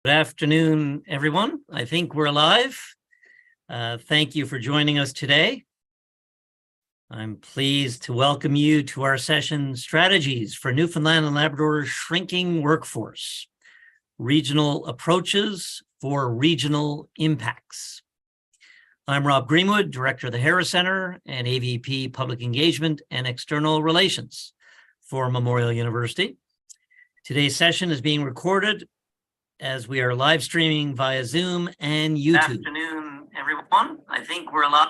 Good afternoon, everyone. I think we're live. Thank you for joining us today. I'm pleased to welcome you to our session, Strategies for Newfoundland and Labrador's Shrinking Workforce, Regional Approaches for Regional Impacts. I'm Rob Greenwood, Director of the Harris Center and AVP Public Engagement and External Relations for Memorial University. Today's session is being recorded as we are live streaming via Zoom and YouTube. Good afternoon, everyone. I think we're live.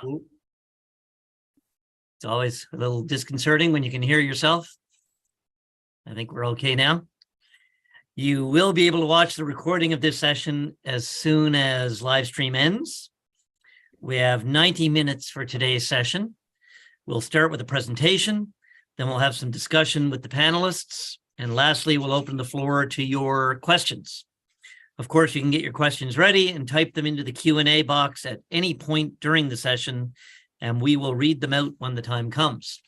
It's always a little disconcerting when you can hear yourself. I think we're okay now. You will be able to watch the recording of this session as soon as live stream ends. We have 90 minutes for today's session. We'll start with a presentation, then we'll have some discussion with the panelists, and lastly, we'll open the floor to your questions. Of course, you can get your questions ready and type them into the Q&A box at any point during the session, and we will read them out when the time comes.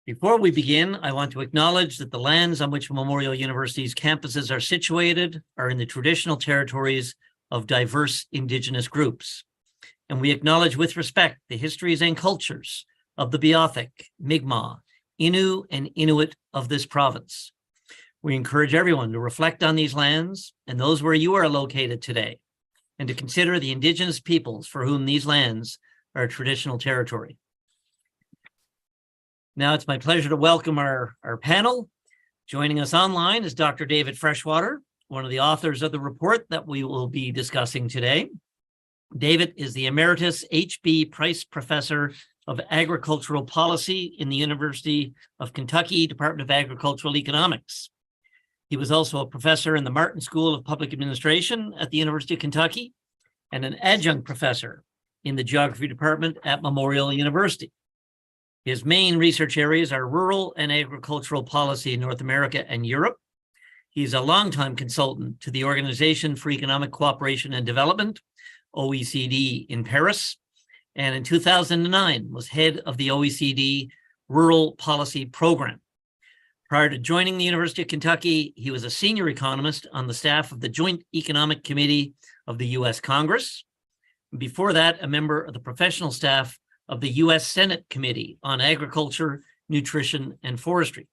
Before we begin, I want to acknowledge that the lands on which Memorial University's campuses are situated are in the traditional territories of diverse Indigenous groups. And we acknowledge with respect the histories and cultures of the Beothuk, Mi'kmaq, Innu, and Inuit of this province. We encourage everyone to reflect on these lands and those where you are located today, and to consider the Indigenous peoples for whom these lands are traditional territory. Now it's my pleasure to welcome our panel. Joining us online is Dr. David Freshwater, one of the authors of the report that we will be discussing today. David is the Emeritus H.B. Price Professor of Agricultural Policy in the University of Kentucky Department of Agricultural Economics. He was also a professor in the Martin School of Public Administration at the University of Kentucky and an adjunct professor in the Geography Department at Memorial University. His main research areas are rural and agricultural policy in North America and Europe. He's a longtime consultant to the Organization for Economic Cooperation and Development, OECD, in Paris, and in 2009 was head of the OECD Rural Policy Program. Prior to joining the University of Kentucky, he was a senior economist on the staff of the Joint Economic Committee of the U.S. Congress. Before that, a member of the professional staff of the U.S. Senate Committee on Agriculture, Nutrition, and Forestry.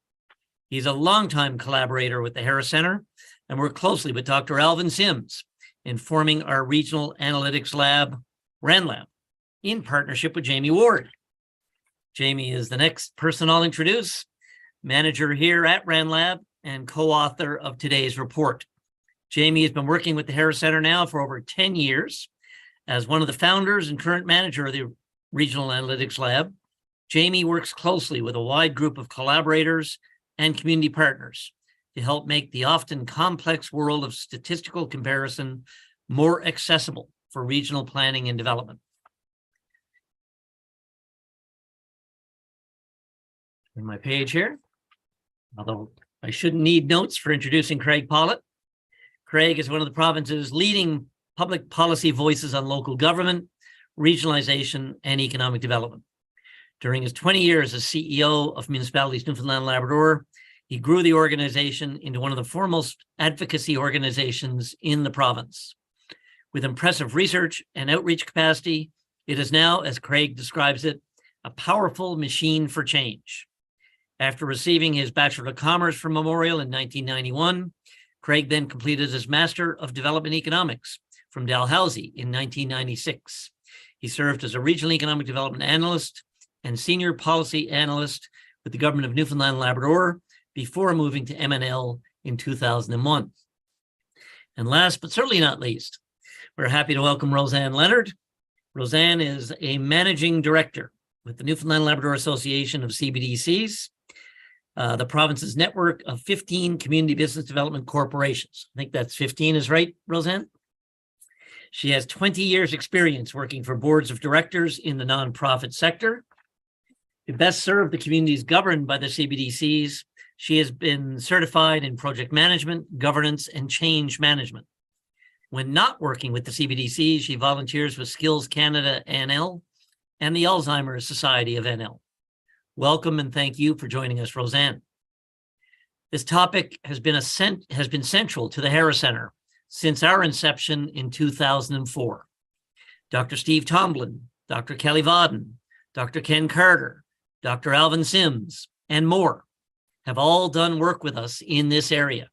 He's a longtime collaborator with the Harris Center and worked closely with Dr. Alvin Sims in forming our Regional Analytics Lab, RANLab, in partnership with Jamie Ward. Jamie is the next person I'll introduce, manager here at RANLab and co-author of today's report. Jamie has been working with the Harris Center now for over 10 years. As one of the founders and current manager of the Regional Analytics Lab, Jamie works closely with a wide group of collaborators and community partners to help make the often complex world of statistical comparison more accessible for regional planning and development. On my page here, although I shouldn't need notes for introducing Craig Pollitt. Craig is one of the province's leading public policy voices on local government, regionalization, and economic development. During his 20 years as CEO of Municipalities Newfoundland and Labrador, he grew the organization into one of the foremost advocacy organizations in the province. With impressive research and outreach capacity, it is now, as Craig describes it, a powerful machine for change. After receiving his Bachelor of Commerce from Memorial in 1991, Craig then completed his Master of Development Economics from Dalhousie in 1996. He served as a Regional Economic Development Analyst and Senior Policy Analyst with the Government of Newfoundland and Labrador before moving to MNL in 2001. And last but certainly not least, we're happy to welcome Roseanne Leonard. Roseanne is a Managing Director with the Newfoundland and Labrador Association of CBDCs, the province's network of 15 community business development corporations. I think that's 15 is right, Roseanne? She has 20 years experience working for boards of directors in the nonprofit sector. To best serve the communities governed by the CBDCs, she has been certified in project management, governance, and change management. When not working with the CBDCs, she volunteers with Skills Canada NL and the Alzheimer's Society of NL. Welcome and thank you for joining us, Roseanne. This topic has been central to the Harris Center since our inception in 2004. Dr. Steve Tomlin, Dr. Kelly Vodden, Dr. Ken Carter, Dr. Alvin Sims, and more have all done work with us in this area.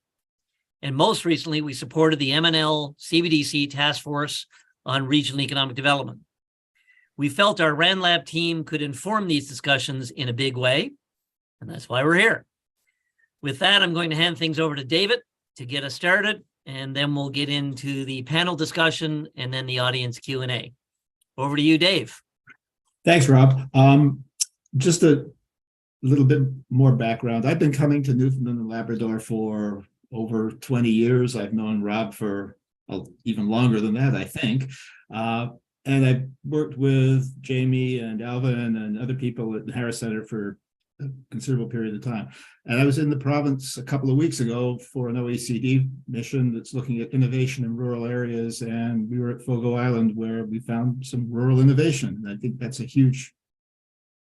And most recently, we supported the MNL CBDC Task Force on Regional Economic Development. We felt our RANLab team could inform these discussions in a big way, and that's why we're here. With that, I'm going to hand things over to David to get us started, and then we'll get into the panel discussion and then the audience Q&A. Over to you, Dave. Thanks, Rob. Just a little bit more background. I've been coming to Newfoundland and Labrador for over 20 years. I've known Rob for even longer than that, I think. And I've worked with Jamie and Alvin and other people at the Harris Center for a considerable period of time. And I was in the province a couple of weeks ago for an OECD mission that's looking at innovation in rural areas. And we were at Fogo Island where we found some rural innovation. And I think that's a huge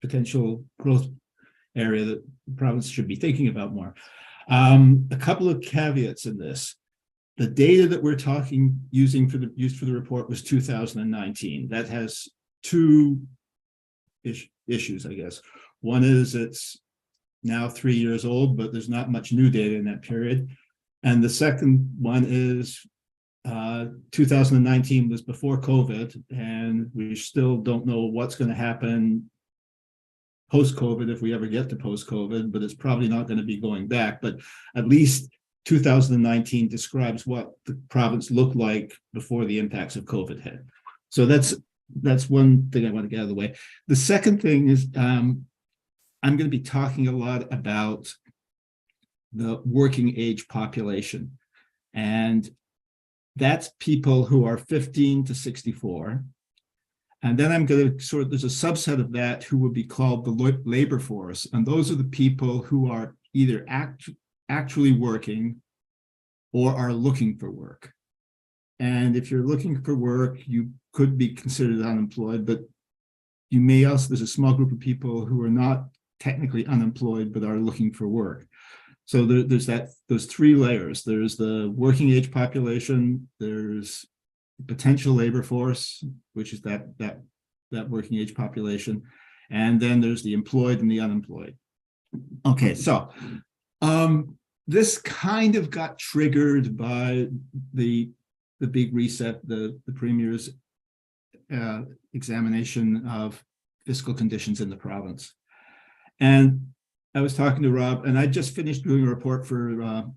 potential growth area that the province should be thinking about more. A couple of caveats in this. The data that we're used for the report was 2019. That has two issues, I guess. One is it's now 3 years old, but there's not much new data in that period. And the second one is 2019 was before COVID, and we still don't know what's going to happen post-COVID if we ever get to post-COVID, but it's probably not going to be going back. But at least 2019 describes what the province looked like before the impacts of COVID hit. So that's one thing I want to get out of the way. The second thing is I'm going to be talking a lot about the working age population. And that's people who are 15 to 64. And then I'm going to there's a subset of that who would be called the labor force. And those are the people who are either actually working or are looking for work. And if you're looking for work, you could be considered unemployed, but you may also, there's a small group of people who are not technically unemployed, but are looking for work. So there's those three layers. There's the working age population, there's potential labor force, which is that working age population, and then there's the employed and the unemployed. Okay, so this kind of got triggered by the big reset, the Premier's examination of fiscal conditions in the province. And I was talking to Rob, and I just finished doing a report for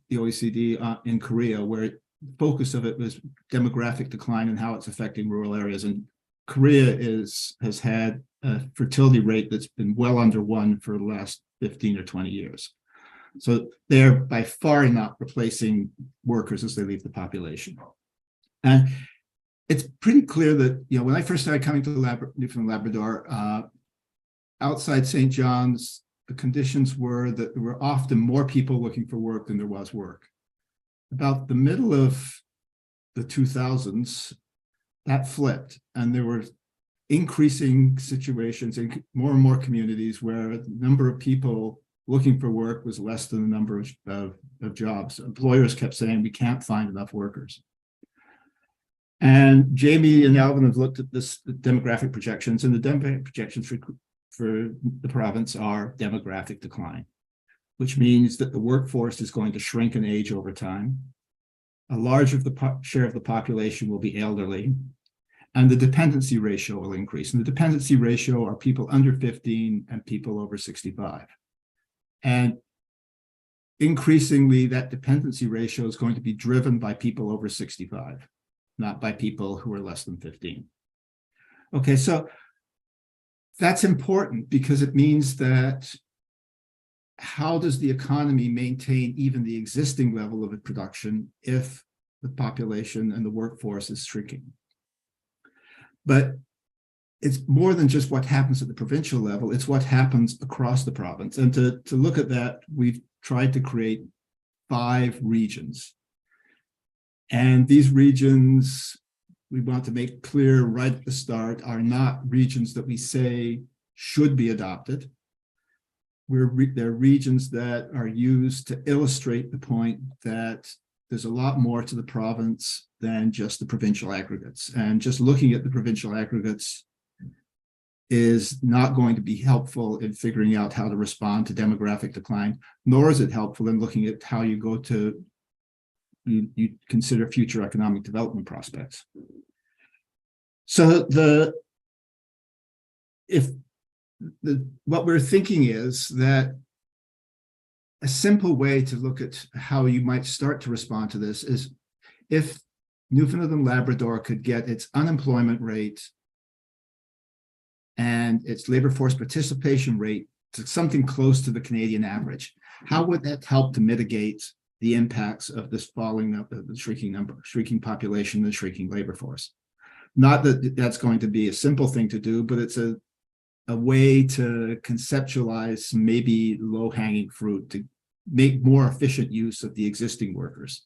the OECD in Korea, where the focus of it was demographic decline and how it's affecting rural areas. And Korea has had a fertility rate that's been well under 1 for the last 15 or 20 years. So they're by far not replacing workers as they leave the population. And it's pretty clear that, when I first started coming to Newfoundland and Labrador, outside St. John's, the conditions were that there were often more people looking for work than there was work. About the middle of the 2000s, that flipped, and there were increasing situations in more and more communities where the number of people looking for work was less than the number of jobs. Employers kept saying, we can't find enough workers. And Jamie and Alvin have looked at the demographic projections, and the demographic projections for the province are demographic decline, which means that the workforce is going to shrink in age over time. A large share of the population will be elderly, and the dependency ratio will increase. And the dependency ratio are people under 15 and people over 65. And increasingly, that dependency ratio is going to be driven by people over 65, not by people who are less than 15. Okay, so that's important because it means that how does the economy maintain even the existing level of production if the population and the workforce is shrinking? But it's more than just what happens at the provincial level, it's what happens across the province. And to look at that, we've tried to create 5 regions. And these regions, we want to make clear right at the start, are not regions that we say should be adopted. They're regions that are used to illustrate the point that there's a lot more to the province than just the provincial aggregates. And just looking at the provincial aggregates is not going to be helpful in figuring out how to respond to demographic decline, nor is it helpful in looking at how you go to, you consider future economic development prospects. So what we're thinking is that a simple way to look at how you might start to respond to this is if Newfoundland and Labrador could get its unemployment rate and its labor force participation rate to something close to the Canadian average, how would that help to mitigate the impacts of this falling of the shrinking population, and shrinking labor force? Not that that's going to be a simple thing to do, but it's a way to conceptualize maybe low-hanging fruit to make more efficient use of the existing workers.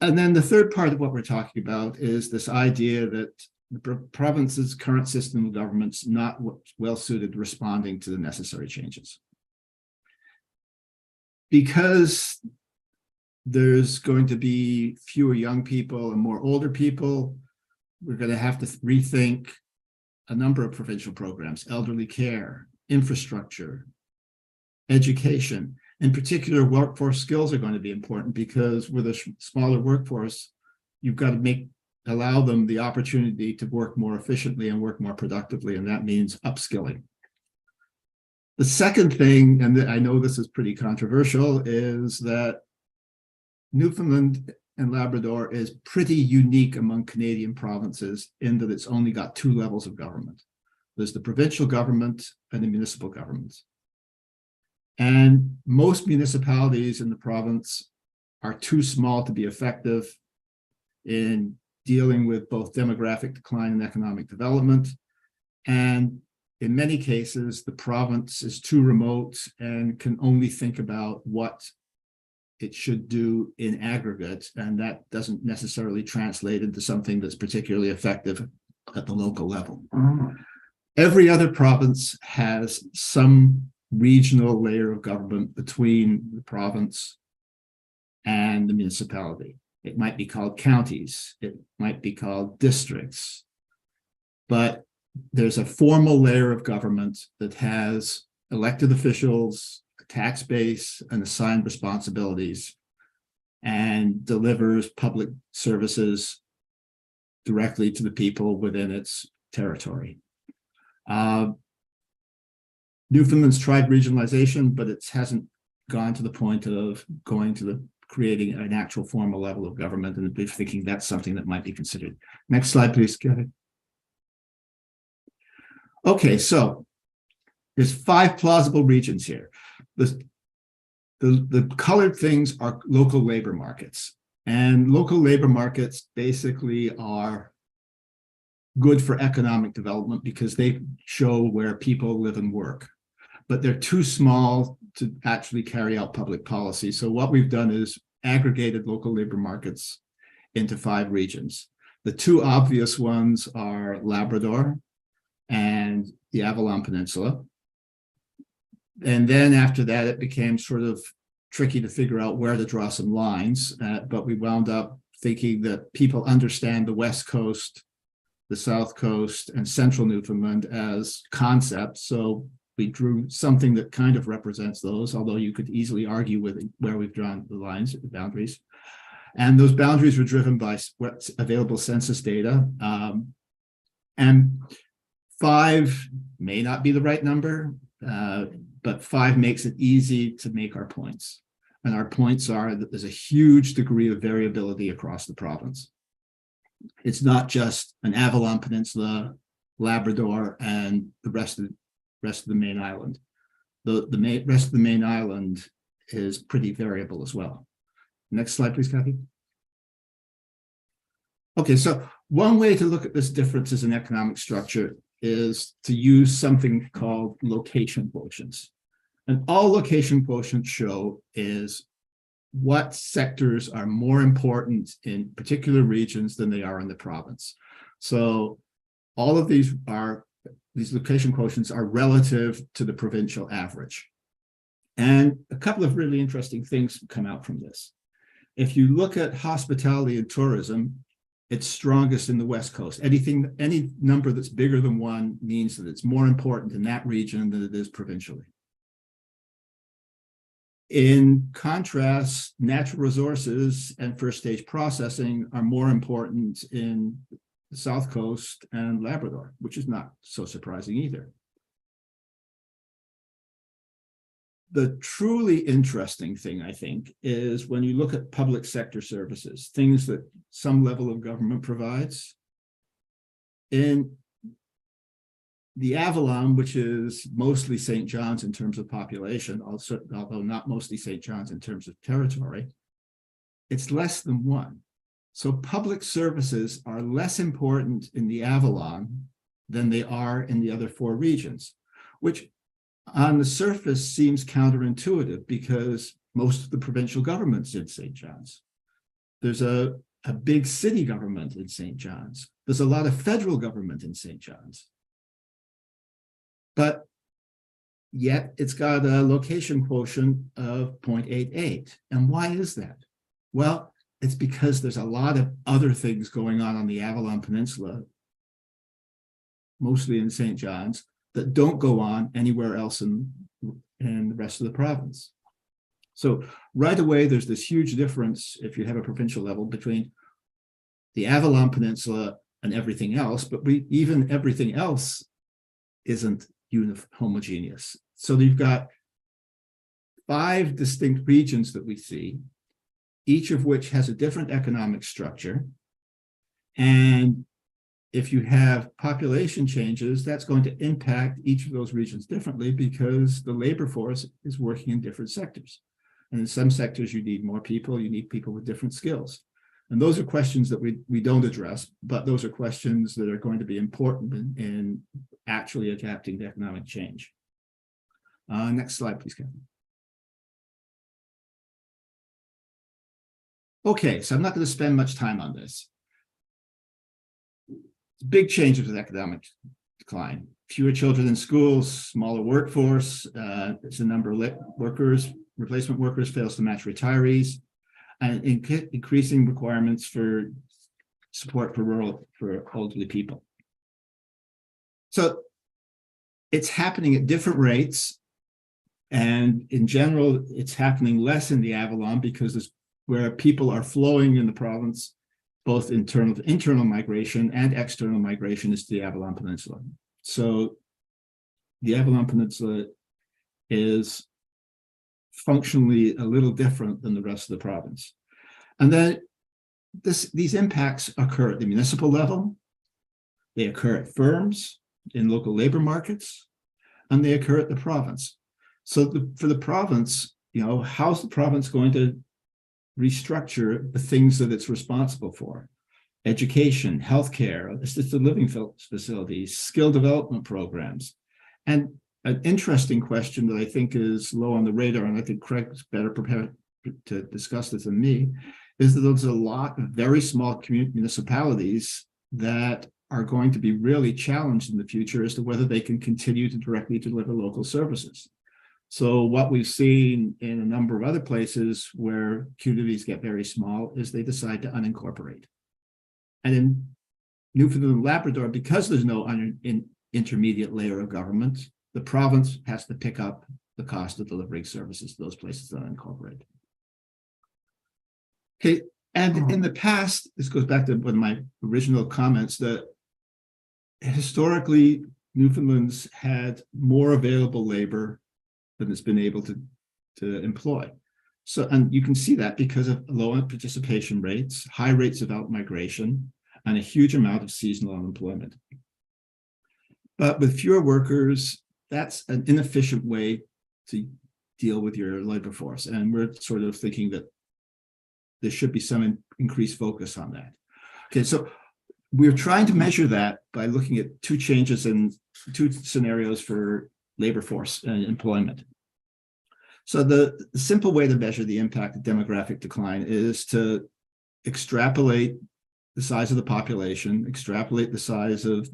And then the third part of what we're talking about is this idea that the province's current system of government's not well suited to responding to the necessary changes. Because there's going to be fewer young people and more older people, we're going to have to rethink a number of provincial programs: elderly care, infrastructure, education. In particular, workforce skills are going to be important because with a smaller workforce, you've got to allow them the opportunity to work more efficiently and work more productively, and that means upskilling. The second thing, and I know this is pretty controversial, is that Newfoundland and Labrador is pretty unique among Canadian provinces in that it's only got two levels of government. There's the provincial government and the municipal government. And most municipalities in the province are too small to be effective in dealing with both demographic decline and economic development. And in many cases, the province is too remote and can only think about what it should do in aggregate, and that doesn't necessarily translate into something that's particularly effective at the local level. Every other province has some regional layer of government between the province and the municipality. It might be called counties, it might be called districts, but there's a formal layer of government that has elected officials, a tax base, and assigned responsibilities, and delivers public services directly to the people within its territory. Newfoundland's tried regionalization, but it hasn't gone to the point of going to creating an actual formal level of government, and we're thinking that's something that might be considered. Next slide, please, Kevin. Okay, so there's 5 plausible regions here. The colored things are local labor markets, and local labor markets basically are good for economic development because they show where people live and work, but they're too small to actually carry out public policy. So what we've done is aggregated local labor markets into 5 regions. The 2 obvious ones are Labrador and the Avalon Peninsula. And then after that, it became sort of tricky to figure out where to draw some lines, but we wound up thinking that people understand the West Coast, the South Coast, and Central Newfoundland as concepts. So we drew something that kind of represents those, although you could easily argue with where we've drawn the lines, the boundaries. And those boundaries were driven by what's available census data. And 5 may not be the right number, but 5 makes it easy to make our points. And our points are that there's a huge degree of variability across the province. It's not just an Avalon Peninsula, Labrador, and the rest of the main island. The rest of the main island is pretty variable as well. Next slide, please, Kathy. Okay, so one way to look at this differences in economic structure is to use something called location quotients. And all location quotients show is what sectors are more important in particular regions than they are in the province. So all of these location quotients are relative to the provincial average. And a couple of really interesting things come out from this. If you look at hospitality and tourism, it's strongest in the West Coast. Any number that's bigger than 1 means that it's more important in that region than it is provincially. In contrast, natural resources and first stage processing are more important in the South Coast and Labrador, which is not so surprising either. The truly interesting thing, I think, is when you look at public sector services, things that some level of government provides. In the Avalon, which is mostly St. John's in terms of population, also, although not mostly St. John's in terms of territory, it's less than 1. So public services are less important in the Avalon than they are in the other 4 regions, which on the surface seems counterintuitive because most of the provincial government's in St. John's. There's a big city government in St. John's. There's a lot of federal government in St. John's. But yet it's got a location quotient of 0.88. And why is that? Well, it's because there's a lot of other things going on the Avalon Peninsula, mostly in St. John's, that don't go on anywhere else in the rest of the province. So right away, there's this huge difference, if you have a provincial level, between the Avalon Peninsula and everything else, but even everything else isn't homogeneous. So you've got 5 distinct regions that we see, each of which has a different economic structure. And if you have population changes, that's going to impact each of those regions differently because the labor force is working in different sectors. And in some sectors, you need more people, you need people with different skills. And those are questions that we don't address, but those are questions that are going to be important in actually adapting to economic change. Next slide, please, Kevin. Okay, so I'm not going to spend much time on this. Big changes with economic decline. Fewer children in schools, smaller workforce, it's a number of workers, replacement workers fails to match retirees, and increasing requirements for support for elderly people. So it's happening at different rates. And in general, it's happening less in the Avalon because it's where people are flowing in the province, both internal migration and external migration is to the Avalon Peninsula. So the Avalon Peninsula is functionally a little different than the rest of the province. And then these impacts occur at the municipal level, they occur at firms, in local labor markets, and they occur at the province. So for the province, how's the province going to restructure the things that it's responsible for? Education, healthcare, assisted living facilities, skill development programs. And an interesting question that I think is low on the radar, and I think Craig's better prepared to discuss this than me, is that there's a lot of very small municipalities that are going to be really challenged in the future as to whether they can continue to directly deliver local services. So what we've seen in a number of other places where communities get very small is they decide to unincorporate. And in Newfoundland and Labrador, because there's no intermediate layer of government, the province has to pick up the cost of delivering services to those places that unincorporate. Okay, and in the past, this goes back to one of my original comments, that historically, Newfoundland's had more available labor than it's been able to employ. So, and you can see that because of low participation rates, high rates of outmigration, and a huge amount of seasonal unemployment. But with fewer workers, that's an inefficient way to deal with your labor force. And we're sort of thinking that there should be some increased focus on that. Okay, so we're trying to measure that by looking at 2 changes in 2 scenarios for labor force and employment. So the simple way to measure the impact of demographic decline is to extrapolate the size of the population, extrapolate the size of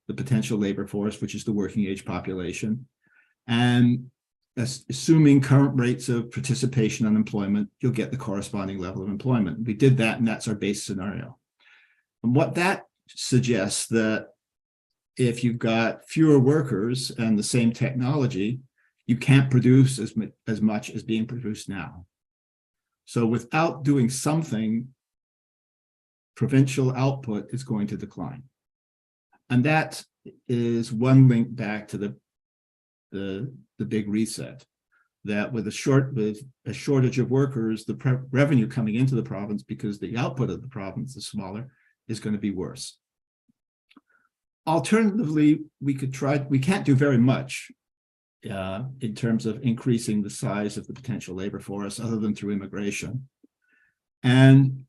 the potential labor force, which is the working age population, and assuming current rates of participation and employment, you'll get the corresponding level of employment. We did that, and that's our base scenario. And what that suggests that if you've got fewer workers and the same technology, you can't produce as much as being produced now. So without doing something, provincial output is going to decline. And that is one link back to the big reset, that with a shortage of workers, the revenue coming into the province, because the output of the province is smaller, is going to be worse. Alternatively, we can't do very much in terms of increasing the size of the potential labor force other than through immigration. And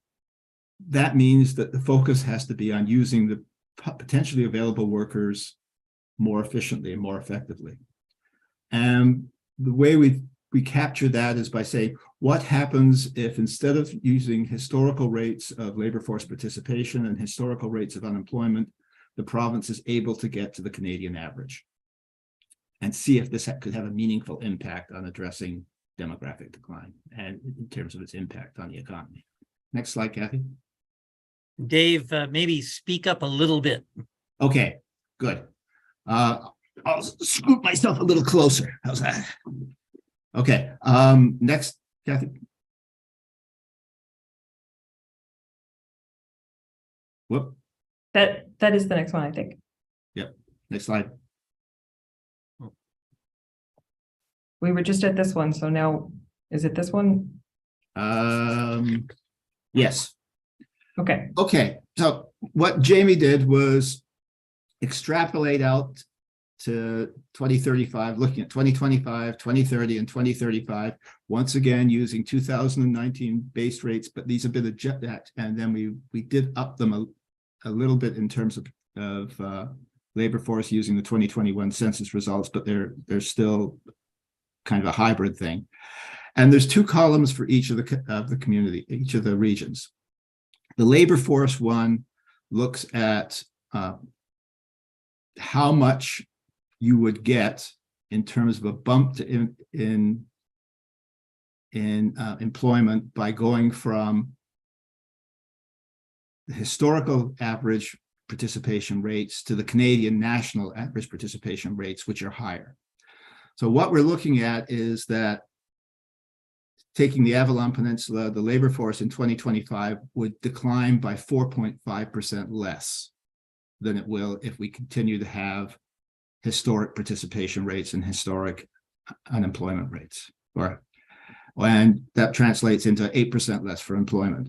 that means that the focus has to be on using the potentially available workers more efficiently and more effectively. And the way we capture that is by saying, what happens if instead of using historical rates of labor force participation and historical rates of unemployment, the province is able to get to the Canadian average, and see if this could have a meaningful impact on addressing demographic decline and in terms of its impact on the economy. Next slide, Kathy. Dave, maybe speak up a little bit. Okay, good. I'll scoot myself a little closer. How's that? Okay, next, Kathy. Whoop. That is the next one, I think. Yep, next slide. We were just at this one, so now, is it this one? Yes. Okay. Okay, so what Jamie did was extrapolate out to 2035, looking at 2025, 2030, and 2035, once again using 2019 base rates, but these have been adjusted, and then we did up them a little bit in terms of labor force using the 2021 census results, but they're still kind of a hybrid thing. And there's two columns for each of the community, each of the regions. The labor force one looks at how much you would get in terms of a bump in employment by going from the historical average participation rates to the Canadian national average participation rates, which are higher. So what we're looking at is that taking the Avalon Peninsula, the labor force in 2025 would decline by 4.5% less than it will if we continue to have historic participation rates and historic unemployment rates. And that translates into 8% less for employment.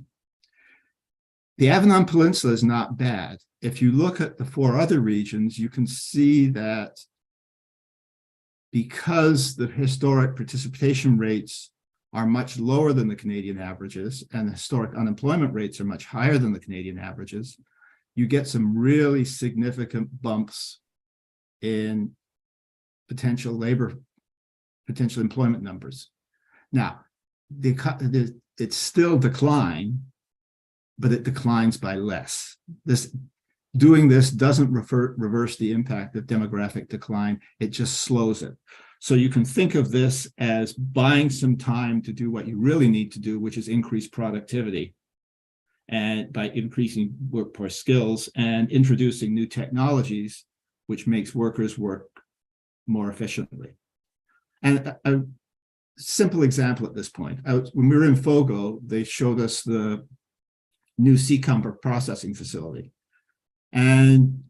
The Avalon Peninsula is not bad. If you look at the four other regions, you can see that because the historic participation rates are much lower than the Canadian averages and the historic unemployment rates are much higher than the Canadian averages, you get some really significant bumps in potential employment numbers. Now, it's still decline, but it declines by less. Doing this doesn't reverse the impact of demographic decline, it just slows it. So you can think of this as buying some time to do what you really need to do, which is increase productivity, and by increasing workforce skills and introducing new technologies, which makes workers work more efficiently. And a simple example at this point, when we were in Fogo, they showed us the new sea cucumber processing facility. And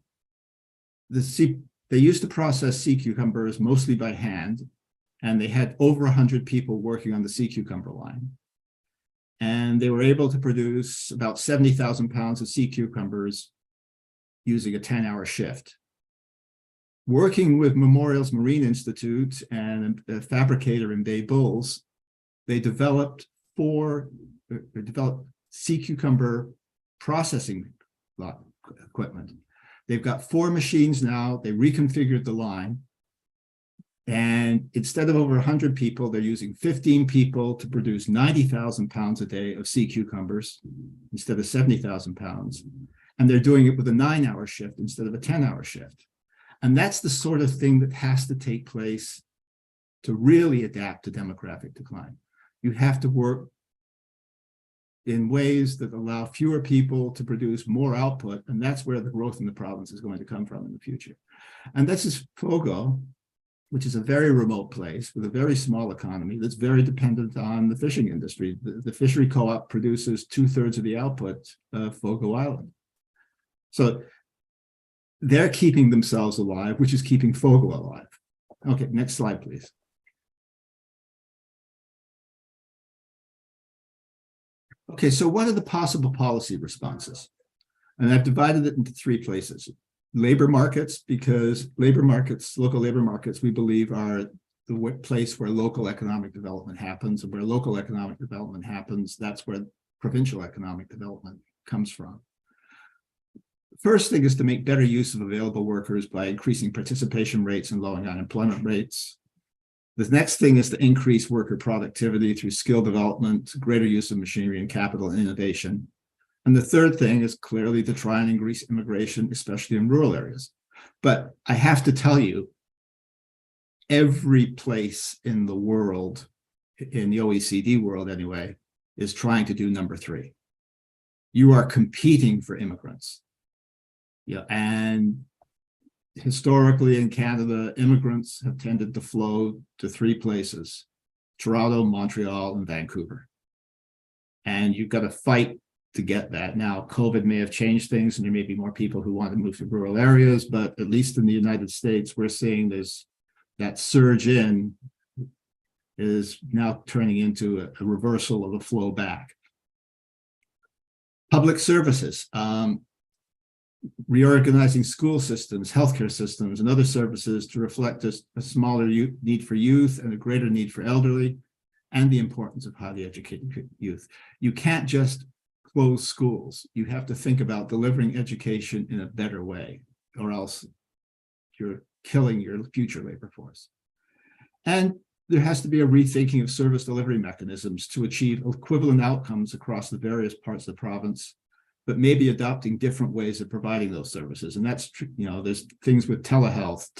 they used to process sea cucumbers mostly by hand, and they had over 100 people working on the sea cucumber line. And they were able to produce about 70,000 pounds of sea cucumbers using a 10-hour shift. Working with Memorial's Marine Institute and a fabricator in Bay Bulls, they developed sea cucumber processing equipment. They've got 4 machines now. They reconfigured the line. And instead of over 100 people, they're using 15 people to produce 90,000 pounds a day of sea cucumbers instead of 70,000 pounds. And they're doing it with a 9-hour shift instead of a 10-hour shift. And that's the sort of thing that has to take place to really adapt to demographic decline. You have to work in ways that allow fewer people to produce more output, and that's where the growth in the province is going to come from in the future. And this is Fogo, which is a very remote place with a very small economy that's very dependent on the fishing industry. The fishery co-op produces 2/3 of the output of Fogo Island. So they're keeping themselves alive, which is keeping Fogo alive. Okay, next slide, please. Okay, so what are the possible policy responses? And I've divided it into 3 places. Labor markets, because local labor markets, we believe are the place where local economic development happens, and where local economic development happens, that's where provincial economic development comes from. First thing is to make better use of available workers by increasing participation rates and lowering unemployment rates. The next thing is to increase worker productivity through skill development, greater use of machinery and capital and innovation. And the third thing is clearly to try and increase immigration, especially in rural areas. But I have to tell you, every place in the world, in the OECD world anyway, is trying to do number 3. You are competing for immigrants. Yeah, and historically in Canada, immigrants have tended to flow to 3 places: Toronto, Montreal, and Vancouver. And you've got to fight to get that. Now, COVID may have changed things, and there may be more people who want to move to rural areas, but at least in the United States, we're seeing this, that surge in is now turning into a reversal of the flow back. Public services. Reorganizing school systems, healthcare systems, and other services to reflect a smaller need for youth and a greater need for elderly, and the importance of highly educated youth. You can't just close schools. You have to think about delivering education in a better way, or else you're killing your future labor force. And there has to be a rethinking of service delivery mechanisms to achieve equivalent outcomes across the various parts of the province, but maybe adopting different ways of providing those services. And that's, there's things with telehealth,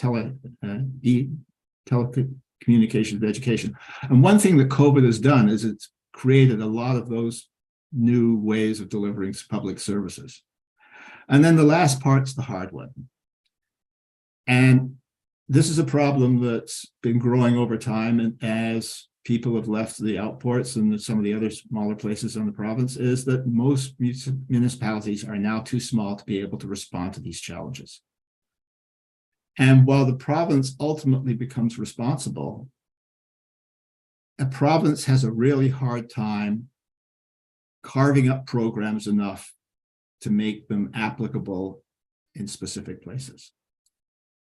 telecommunications, education. And one thing that COVID has done is it's created a lot of those new ways of delivering public services. And then the last part's the hard one. And this is a problem that's been growing over time, and as people have left the outports and some of the other smaller places in the province, is that most municipalities are now too small to be able to respond to these challenges. And while the province ultimately becomes responsible, a province has a really hard time carving up programs enough to make them applicable in specific places.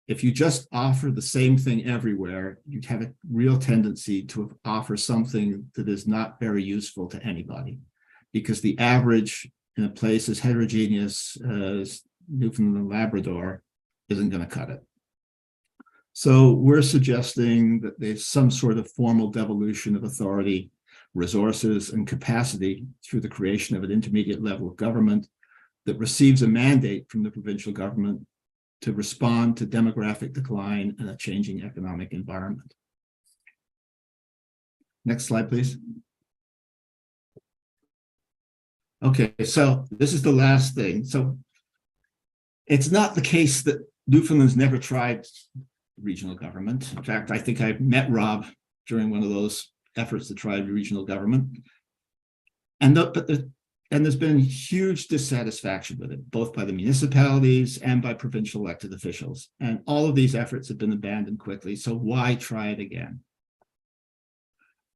If you just offer the same thing everywhere, you have a real tendency to offer something that is not very useful to anybody, because the average in a place as heterogeneous as Newfoundland and Labrador isn't going to cut it. So we're suggesting that there's some sort of formal devolution of authority, resources, and capacity through the creation of an intermediate level of government that receives a mandate from the provincial government to respond to demographic decline and a changing economic environment. Next slide, please. Okay, so this is the last thing. So it's not the case that Newfoundland's never tried regional government. In fact, I think I met Rob during one of those efforts to try regional government. And there's been huge dissatisfaction with it, both by the municipalities and by provincial elected officials. And all of these efforts have been abandoned quickly. So why try it again?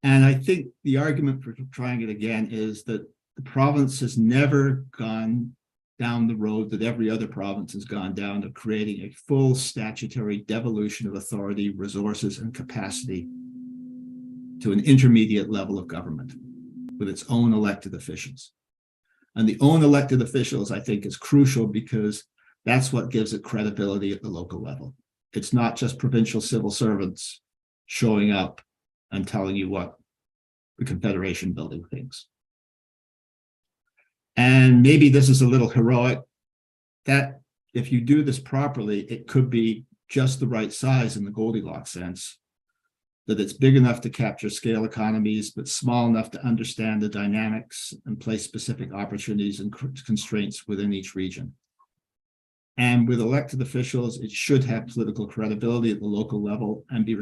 And I think the argument for trying it again is that the province has never gone down the road that every other province has gone down, of creating a full statutory devolution of authority, resources, and capacity to an intermediate level of government with its own elected officials. And the own elected officials, I think, is crucial, because that's what gives it credibility at the local level. It's not just provincial civil servants showing up and telling you what the Confederation building thinks. And maybe this is a little heroic, that if you do this properly, it could be just the right size in the Goldilocks sense, that it's big enough to capture scale economies, but small enough to understand the dynamics and place specific opportunities and constraints within each region. And with elected officials, it should have political credibility at the local level and be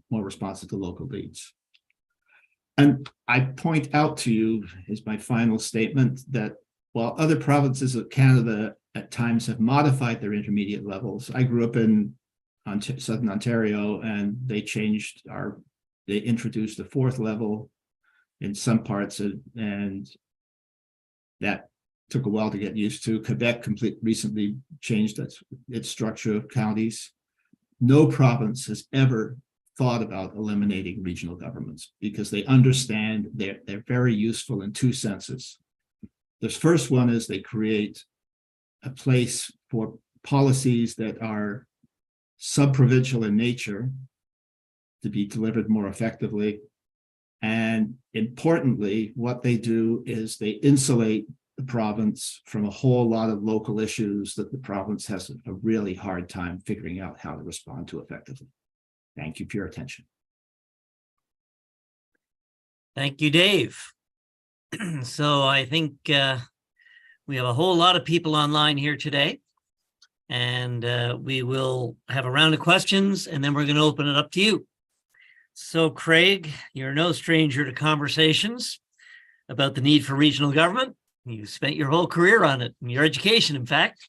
more responsive to local needs. And I point out to you, is my final statement, that while other provinces of Canada at times have modified their intermediate levels, I grew up in Southern Ontario, and they introduced a fourth level in some parts, and that took a while to get used to. Quebec recently changed its structure of counties. No province has ever thought about eliminating regional governments because they understand they're very useful in two senses. The first one is they create a place for policies that are sub-provincial in nature to be delivered more effectively. And importantly, what they do is they insulate the province from a whole lot of local issues that the province has a really hard time figuring out how to respond to effectively. Thank you for your attention. Thank you, Dave. So I think we have a whole lot of people online here today, and we will have a round of questions, and then we're going to open it up to you. So Craig, you're no stranger to conversations about the need for regional government. You spent your whole career on it, your education, in fact.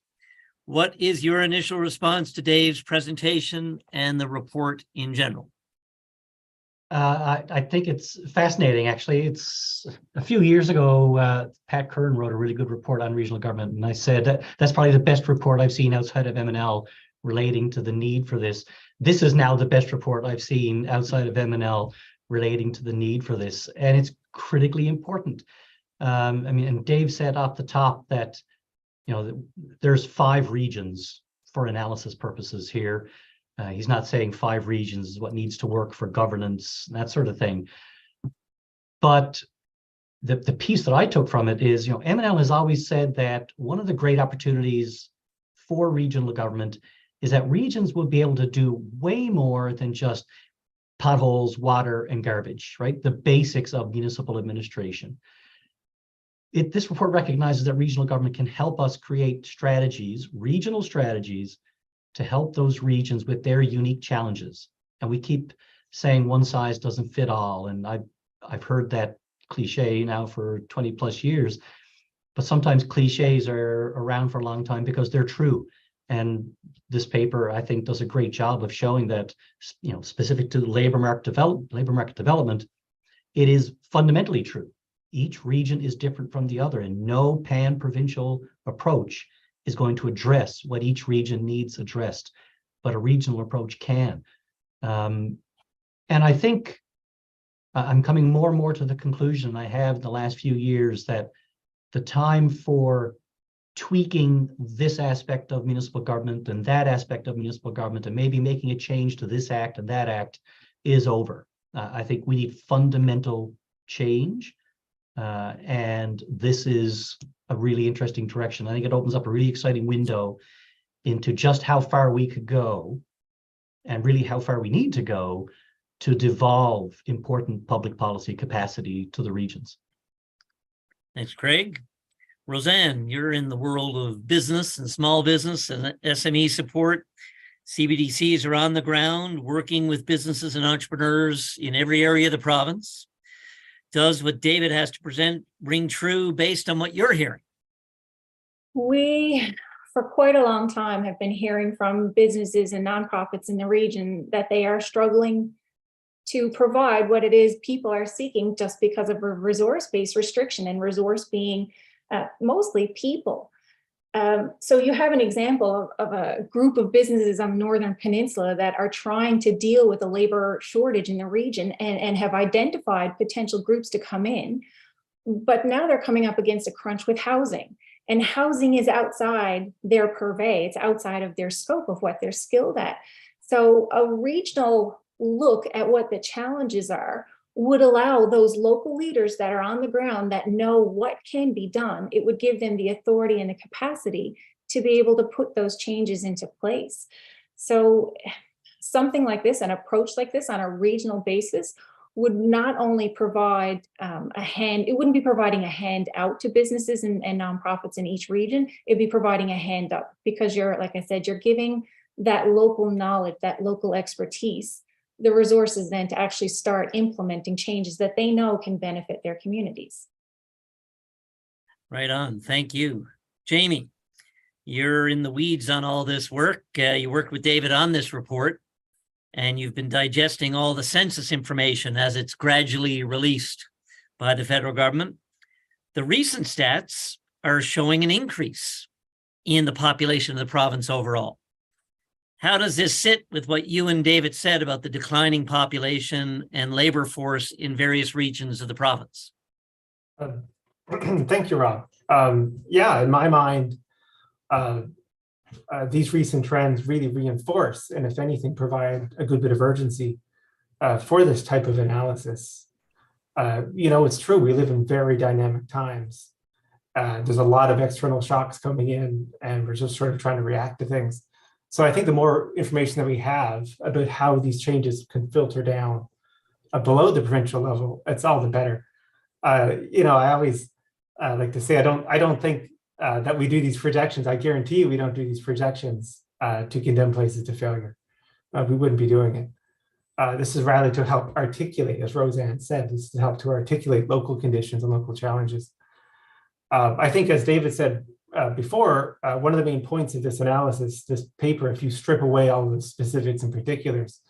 What is your initial response to Dave's presentation and the report in general? I think it's fascinating, actually. It's a few years ago, Pat Kern wrote a really good report on regional government, and I said that's probably the best report I've seen outside of MNL relating to the need for this. This is now the best report I've seen outside of MNL relating to the need for this, and it's critically important. And Dave said off the top that, there's 5 regions for analysis purposes here. He's not saying 5 regions is what needs to work for governance, that sort of thing. But the piece that I took from it is, MNL has always said that one of the great opportunities for regional government is that regions will be able to do way more than just potholes, water, and garbage, right? The basics of municipal administration. This report recognizes that regional government can help us create strategies, regional strategies, to help those regions with their unique challenges. And we keep saying one size doesn't fit all. And I've heard that cliche now for 20 plus years, but sometimes cliches are around for a long time because they're true. And this paper, I think, does a great job of showing that, specific to labor market development, it is fundamentally true. Each region is different from the other, and no pan-provincial approach is going to address what each region needs addressed, but a regional approach can. And I think I'm coming more and more to the conclusion I have in the last few years that the time for tweaking this aspect of municipal government and that aspect of municipal government and maybe making a change to this act and that act is over. I think we need fundamental change. And this is a really interesting direction. I think it opens up a really exciting window into just how far we could go and really how far we need to go to devolve important public policy capacity to the regions. Thanks, Craig. Roseanne, you're in the world of business and small business and SME support. CBDCs are on the ground, working with businesses and entrepreneurs in every area of the province. Does what David has to present ring true based on what you're hearing? We, for quite a long time, have been hearing from businesses and nonprofits in the region that they are struggling to provide what it is people are seeking just because of a resource-based restriction, and resource being mostly people. So you have an example of a group of businesses on the Northern Peninsula that are trying to deal with a labor shortage in the region and have identified potential groups to come in, but now they're coming up against a crunch with housing, and housing is outside their purvey. It's outside of their scope of what they're skilled at. So a regional look at what the challenges are would allow those local leaders that are on the ground that know what can be done. It would give them the authority and the capacity to be able to put those changes into place. So something like this, an approach like this on a regional basis would not only provide it wouldn't be providing a hand out to businesses and nonprofits in each region, it'd be providing a hand up, because you're, like I said, you're giving that local knowledge, that local expertise, the resources then to actually start implementing changes that they know can benefit their communities. Right on. Thank you. Jamie, you're in the weeds on all this work. You worked with David on this report, and you've been digesting all the census information as it's gradually released by the federal government. The recent stats are showing an increase in the population of the province overall. How does this sit with what you and David said about the declining population and labor force in various regions of the province? Thank you, Rob. Yeah, in my mind, these recent trends really reinforce, and if anything, provide a good bit of urgency for this type of analysis. It's true, we live in very dynamic times. There's a lot of external shocks coming in, and we're just sort of trying to react to things. So I think the more information that we have about how these changes can filter down below the provincial level, it's all the better. I always like to say, I don't think that we do these projections. I guarantee you we don't do these projections to condemn places to failure. We wouldn't be doing it. This is rather to help articulate, as Roseanne said, this is to help to articulate local conditions and local challenges. I think, as David said before, one of the main points of this analysis, this paper, if you strip away all the specifics and particulars,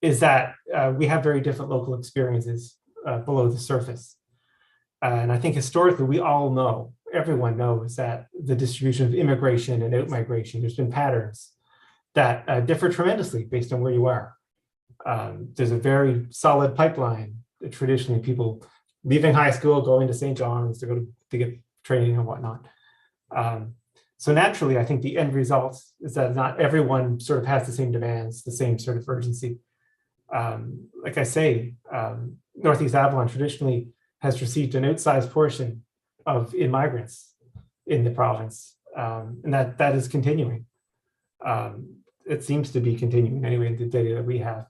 is that we have very different local experiences below the surface. And I think historically, we all know, everyone knows that the distribution of immigration and out-migration, there's been patterns that differ tremendously based on where you are. There's a very solid pipeline. Traditionally, people leaving high school, going to St. John's to get training and whatnot. So naturally, I think the end result is that not everyone sort of has the same demands, the same sort of urgency. Like I say, Northeast Avalon traditionally has received an outsized portion of immigrants in the province, and that is continuing. It seems to be continuing anyway in the data that we have.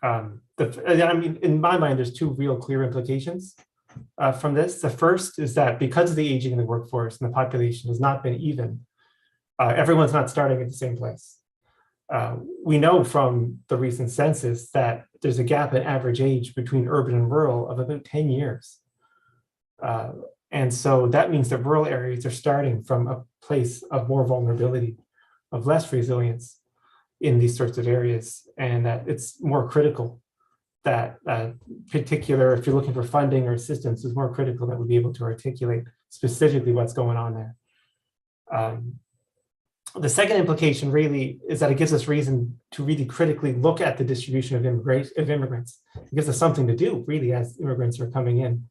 In my mind, there's two real clear implications from this. The first is that because of the aging of the workforce and the population has not been even, everyone's not starting at the same place. We know from the recent census that there's a gap in average age between urban and rural of about 10 years. And so that means that rural areas are starting from a place of more vulnerability, of less resilience in these sorts of areas, and that it's more critical that particular, if you're looking for funding or assistance, is more critical that we be able to articulate specifically what's going on there. The second implication really is that it gives us reason to really critically look at the distribution of immigrants. It gives us something to do really as immigrants are coming in,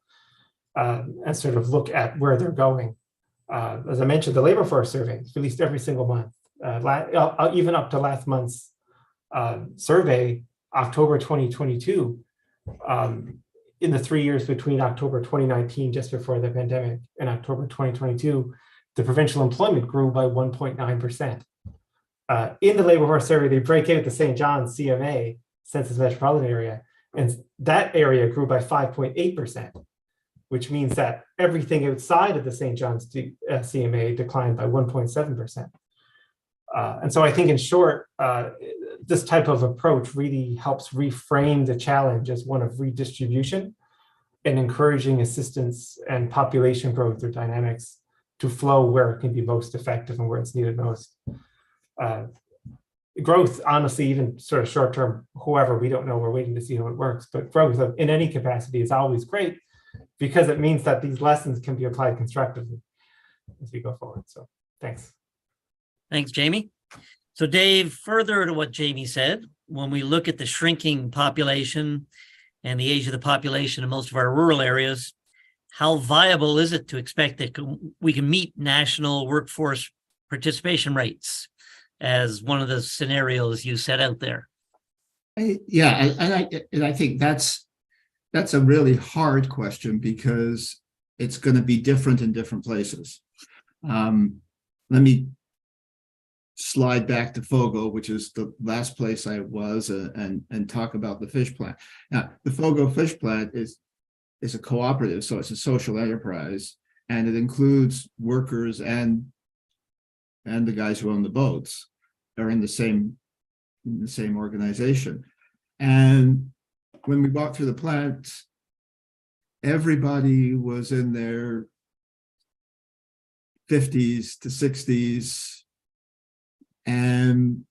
and sort of look at where they're going. As I mentioned, the labor force survey is released every single month, even up to last month's survey, October 2022, in the 3 years between October 2019, just before the pandemic, and October 2022, the provincial employment grew by 1.9%. In the labor force survey, they break out the St. John's CMA, Census Metropolitan Area, and that area grew by 5.8%, which means that everything outside of the St. John's CMA declined by 1.7%. And so I think in short, this type of approach really helps reframe the challenge as one of redistribution and encouraging assistance and population growth or dynamics to flow where it can be most effective and where it's needed most. Growth, honestly, even sort of short term, however, we don't know, we're waiting to see how it works, but growth in any capacity is always great because it means that these lessons can be applied constructively as we go forward. So thanks. Thanks, Jamie. So Dave, further to what Jamie said, when we look at the shrinking population and the age of the population in most of our rural areas, how viable is it to expect that we can meet national workforce participation rates as one of the scenarios you set out there? I think that's a really hard question because it's going to be different in different places. Let me slide back to Fogo, which is the last place I was, and talk about the fish plant. Now, the Fogo fish plant is a cooperative, so it's a social enterprise, and it includes workers and the guys who own the boats are in the same organization. And when we walked through the plant, everybody was in their 50s to 60s, and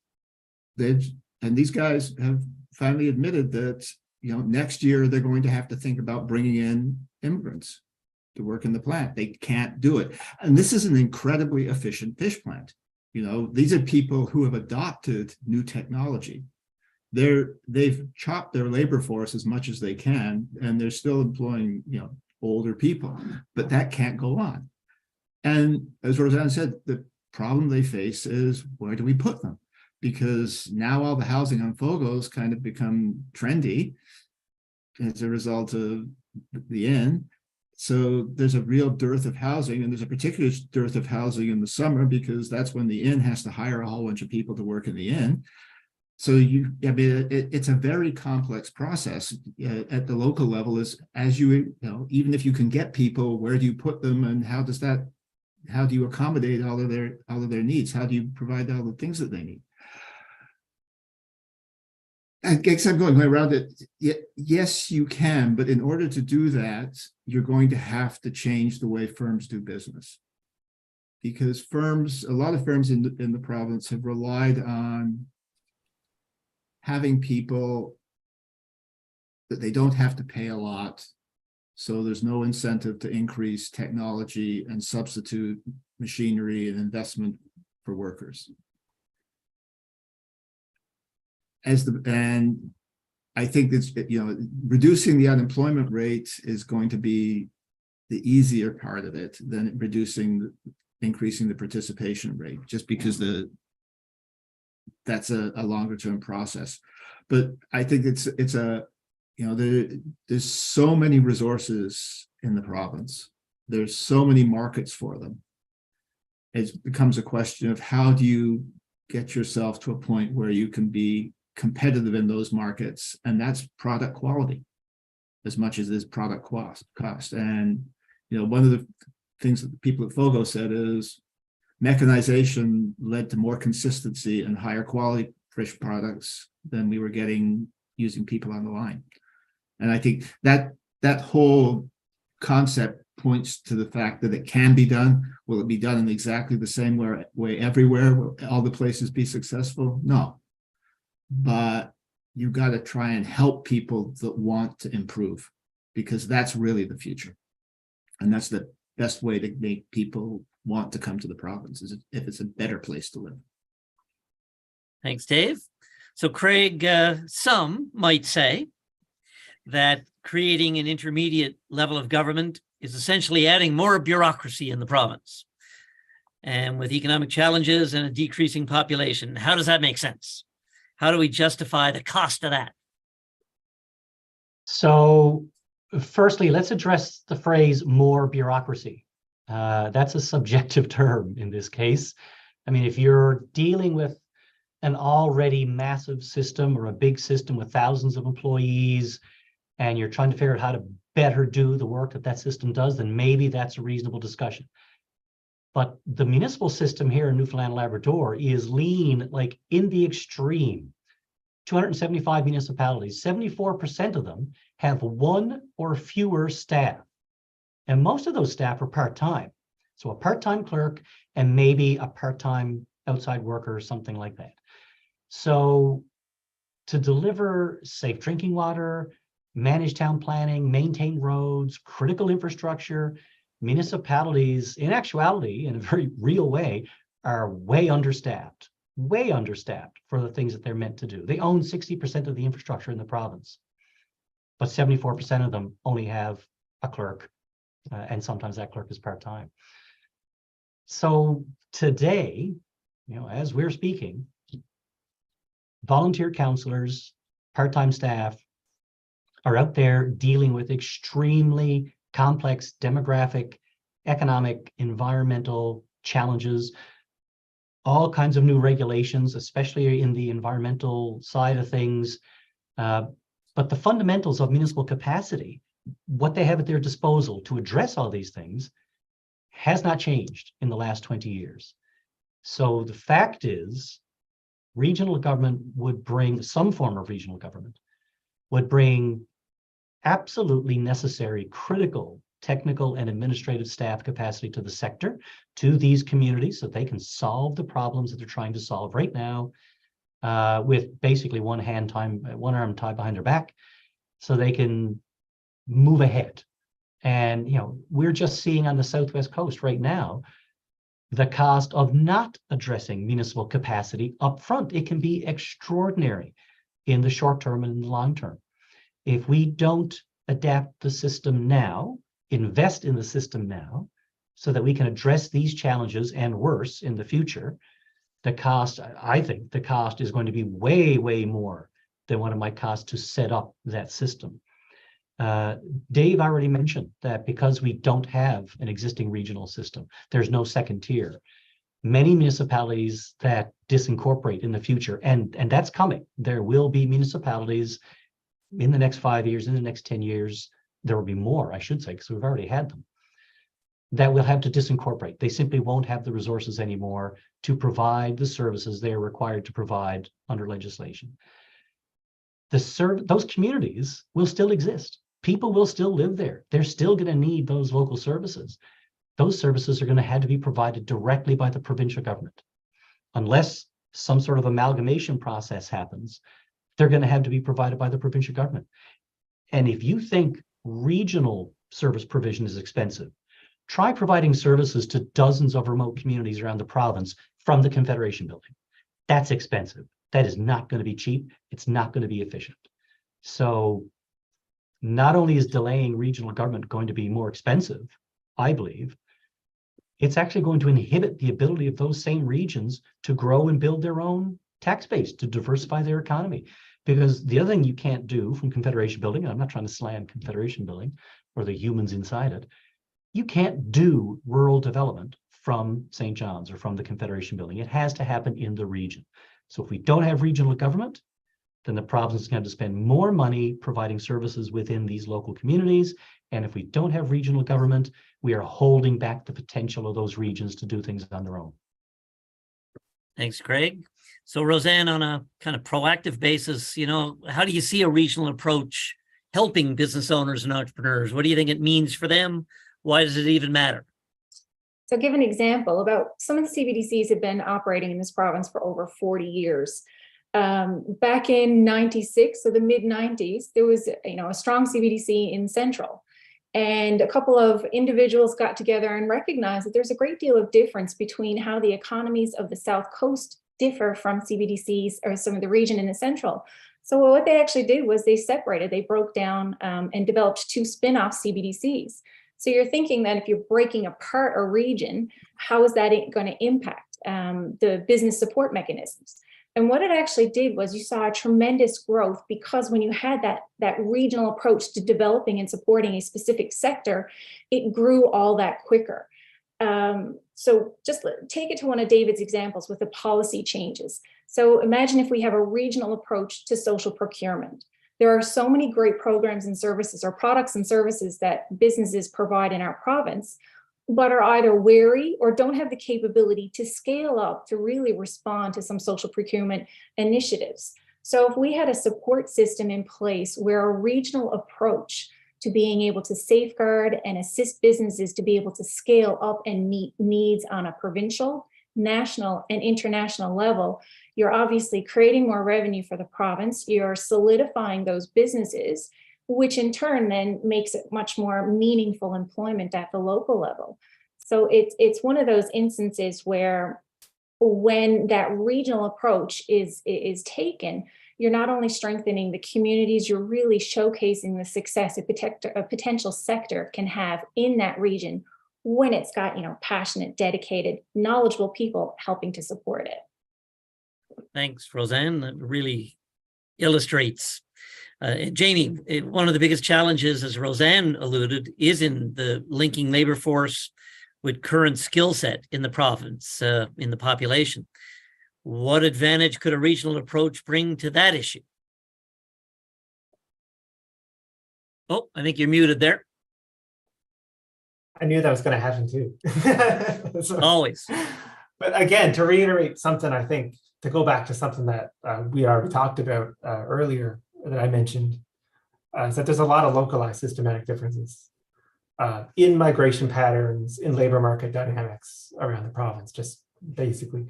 these guys have finally admitted that, you know, next year they're going to have to think about bringing in immigrants to work in the plant. They can't do it. And this is an incredibly efficient fish plant. You know, these are people who have adopted new technology. They've chopped their labor force as much as they can, and they're still employing, you know, older people, but that can't go on. And as Roseanne said, the problem they face is, where do we put them? Because now all the housing on Fogo's kind of become trendy as a result of the inn. So there's a real dearth of housing, and there's a particular dearth of housing in the summer because that's when the inn has to hire a whole bunch of people to work in the inn. So it's a very complex process at the local level. Is as you know, even if you can get people, where do you put them, and how do you accommodate all of their needs? How do you provide all the things that they need? I guess I'm going around it. Yes, you can, but in order to do that, you're going to have to change the way firms do business. Because a lot of firms in the province have relied on having people that they don't have to pay a lot. So there's no incentive to increase technology and substitute machinery and investment for workers. And I think that's, you know, reducing the unemployment rate is going to be the easier part of it than increasing the participation rate, just because that's a longer term process. But I think it's a, you know, there's so many resources in the province. There's so many markets for them. It becomes a question of how do you get yourself to a point where you can be competitive in those markets, and that's product quality as much as it is product cost. And, you know, one of the things that the people at Fogo said is mechanization led to more consistency and higher quality fish products than we were getting using people on the line. And I think that whole concept points to the fact that it can be done. Will it be done in exactly the same way everywhere? Will all the places be successful? No. But you got to try and help people that want to improve, because that's really the future. And that's the best way to make people want to come to the province, is if it's a better place to live. Thanks, Dave. So Craig, some might say that creating an intermediate level of government is essentially adding more bureaucracy in the province. And with economic challenges and a decreasing population, how does that make sense? How do we justify the cost of that? So firstly, let's address the phrase more bureaucracy. That's a subjective term in this case. I mean, if you're dealing with an already massive system or a big system with thousands of employees, and you're trying to figure out how to better do the work that system does, then maybe that's a reasonable discussion. But the municipal system here in Newfoundland and Labrador is lean, like in the extreme. 275 municipalities, 74% of them have one or fewer staff. And most of those staff are part-time. So a part-time clerk and maybe a part-time outside worker or something like that. So to deliver safe drinking water, manage town planning, maintain roads, critical infrastructure, municipalities, in actuality, in a very real way, are way understaffed for the things that they're meant to do. They own 60% of the infrastructure in the province, but 74% of them only have a clerk, and sometimes that clerk is part-time. So today, you know, as we're speaking, volunteer counselors, part-time staff are out there dealing with extremely complex demographic, economic, environmental challenges. all kinds of new regulations, especially in the environmental side of things. But the fundamentals of municipal capacity, what they have at their disposal to address all these things, has not changed in the last 20 years. So the fact is, regional government would bring, some form of regional government would bring absolutely necessary, critical technical and administrative staff capacity to the sector, to these communities, so they can solve the problems that they're trying to solve right now, with basically one arm tied behind their back, so they can move ahead. And we're just seeing on the Southwest coast right now the cost of not addressing municipal capacity up front. It can be extraordinary in the short term and in the long term. If we don't adapt the system now, invest in the system now, so that we can address these challenges and worse in the future, I think the cost is going to be way, way more than what it might cost to set up that system. Dave already mentioned that because we don't have an existing regional system, there's no second tier. Many municipalities that disincorporate in the future, and that's coming. There will be municipalities in the next 5 years, in the next 10 years, there will be more, I should say, because we've already had them, that will have to disincorporate. They simply won't have the resources anymore to provide the services they are required to provide under legislation. Those communities will still exist. People will still live there. They're still going to need those local services. Those services are going to have to be provided directly by the provincial government. Unless some sort of amalgamation process happens, they're going to have to be provided by the provincial government. And if you think regional service provision is expensive, try providing services to dozens of remote communities around the province from the Confederation Building. That's expensive. That is not going to be cheap. It's not going to be efficient. So not only is delaying regional government going to be more expensive, I believe, it's actually going to inhibit the ability of those same regions to grow and build their own tax base, to diversify their economy. Because the other thing you can't do from Confederation Building, and I'm not trying to slam Confederation Building or the humans inside it, you can't do rural development from St. John's or from the Confederation Building. It has to happen in the region. So if we don't have regional government, then the province is going to have to spend more money providing services within these local communities. And if we don't have regional government, we are holding back the potential of those regions to do things on their own. Thanks, Craig. So Roseanne, on a kind of proactive basis, how do you see a regional approach helping business owners and entrepreneurs? What do you think it means for them? Why does it even matter? So give an example about some of the CBDCs have been operating in this province for over 40 years. Back in 96, so the mid 90s, there was a strong CBDC in Central. And a couple of individuals got together and recognized that there's a great deal of difference between how the economies of the South Coast differ from CBDCs or some of the region in the Central. So what they actually did was they separated, they broke down and developed two spin-off CBDCs. So you're thinking that if you're breaking apart a region, how is that going to impact the business support mechanisms? And what it actually did was you saw a tremendous growth, because when you had that regional approach to developing and supporting a specific sector, it grew all that quicker. So just take it to one of David's examples with the policy changes. So imagine if we have a regional approach to social procurement. There are so many great programs and services or products and services that businesses provide in our province, but are either wary or don't have the capability to scale up to really respond to some social procurement initiatives. So if we had a support system in place where a regional approach to being able to safeguard and assist businesses to be able to scale up and meet needs on a provincial, national, and international level, you're obviously creating more revenue for the province, you're solidifying those businesses, which in turn then makes it much more meaningful employment at the local level. So it's one of those instances where when that regional approach is taken, you're not only strengthening the communities, you're really showcasing the success a potential sector can have in that region when it's got, passionate, dedicated, knowledgeable people helping to support it. Thanks, Roseanne. That really illustrates. Jamie, one of the biggest challenges, as Roseanne alluded, is in the linking labor force with current skill set in the province, in the population. What advantage could a regional approach bring to that issue? Oh, I think you're muted there. I knew that was going to happen too. Always. But again, to reiterate something, I think, to go back to something that we already talked about earlier that I mentioned, is that there's a lot of localized systematic differences in migration patterns, in labor market dynamics around the province. Just basically,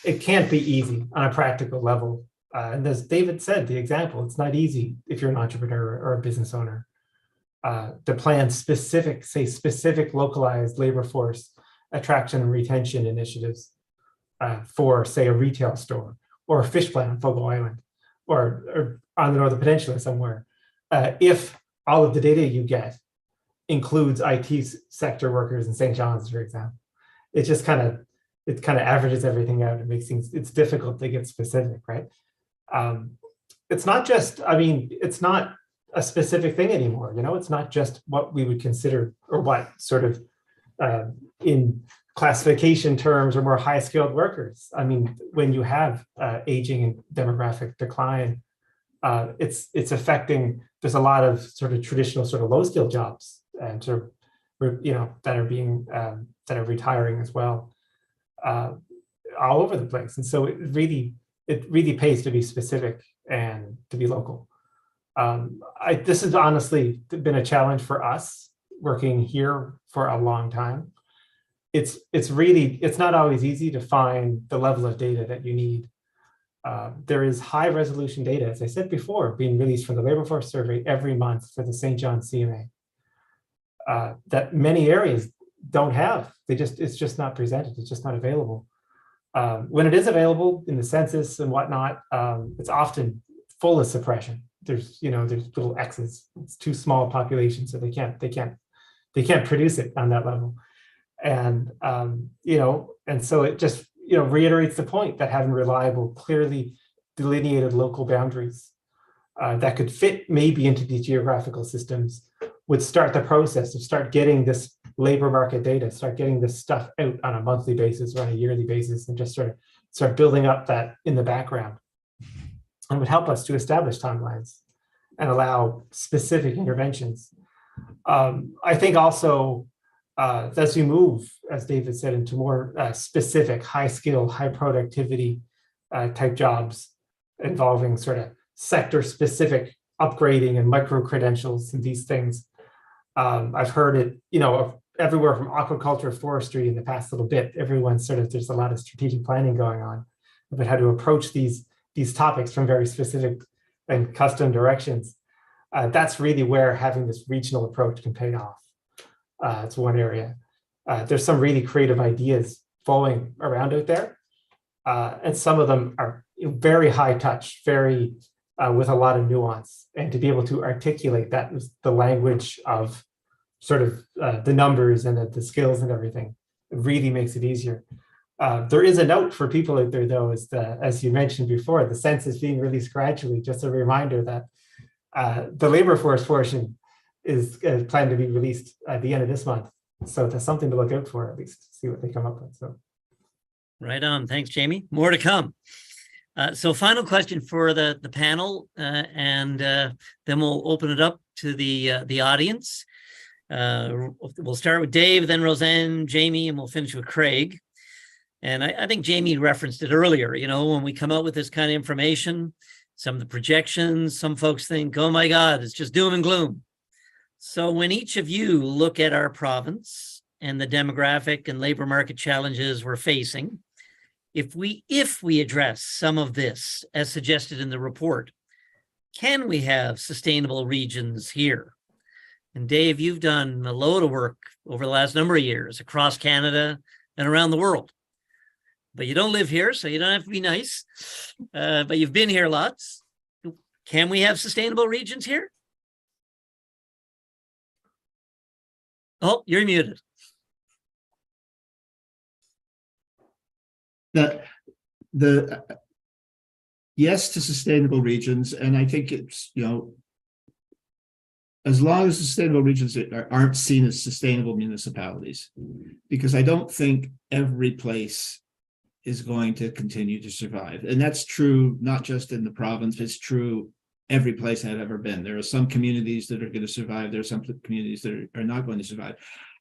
it can't be easy on a practical level. And as David said, the example, it's not easy if you're an entrepreneur or a business owner to plan specific localized labor force attraction and retention initiatives for, say, a retail store or a fish plant on Fogo Island or on the Northern Peninsula somewhere. If all of the data you get includes IT sector workers in St. John's, for example, it just kind of averages everything out. It makes things, it's difficult to get specific, right? It's not just, I mean, it's not a specific thing anymore. You know, it's not just what we would consider or what sort of in classification terms or more high skilled workers. I mean, when you have aging and demographic decline, it's affecting, there's a lot of sort of traditional sort of low skilled jobs and sort of, you know, that are being, that are retiring as well, all over the place. And so it really pays to be specific and to be local. This has honestly been a challenge for us working here for a long time. It's not always easy to find the level of data that you need. There is high resolution data, as I said before, being released from the Labor Force Survey every month for the St. John CMA that many areas don't have. It's just not presented. It's just not available. When it is available in the census and whatnot, it's often full of suppression. There's little X's. It's too small a population, so they can't produce it on that level. And and so it just reiterates the point that having reliable, clearly delineated local boundaries that could fit maybe into these geographical systems would start the process of start getting this labor market data, start getting this stuff out on a monthly basis or on a yearly basis, and just start building up that in the background, and would help us to establish timelines and allow specific interventions. I think also as we move, as David said, into more specific, high skill, high productivity type jobs involving sort of sector specific upgrading and micro credentials and these things. I've heard it, everywhere from aquaculture, forestry in the past little bit. Everyone's there's a lot of strategic planning going on about how to approach these topics from very specific and custom directions. That's really where having this regional approach can pay off. It's one area. There's some really creative ideas flowing around out there. And some of them are very high touch, very with a lot of nuance. And to be able to articulate that with the language of sort of the numbers and the skills and everything, it really makes it easier. There is a note for people out there, though, as you mentioned before, the census being released gradually. Just a reminder that the labor force portion is planned to be released at the end of this month. So that's something to look out for, at least see what they come up with. So, right on. Thanks, Jamie. More to come. So final question for the panel, and then we'll open it up to the audience. We'll start with Dave, then Roseanne, Jamie, and we'll finish with Craig. And I think Jamie referenced it earlier. When we come out with this kind of information, some of the projections, some folks think, oh my God, it's just doom and gloom. So when each of you look at our province and the demographic and labor market challenges we're facing, if we address some of this as suggested in the report, can we have sustainable regions here? And Dave, you've done a load of work over the last number of years across Canada and around the world. But you don't live here, so you don't have to be nice. But you've been here lots. Can we have sustainable regions here? Oh, you're muted. The yes to sustainable regions, and I think it's as long as sustainable regions aren't seen as sustainable municipalities, because I don't think every place is going to continue to survive. And that's true, not just in the province, it's true every place I've ever been. There are some communities that are going to survive. There are some communities that are not going to survive.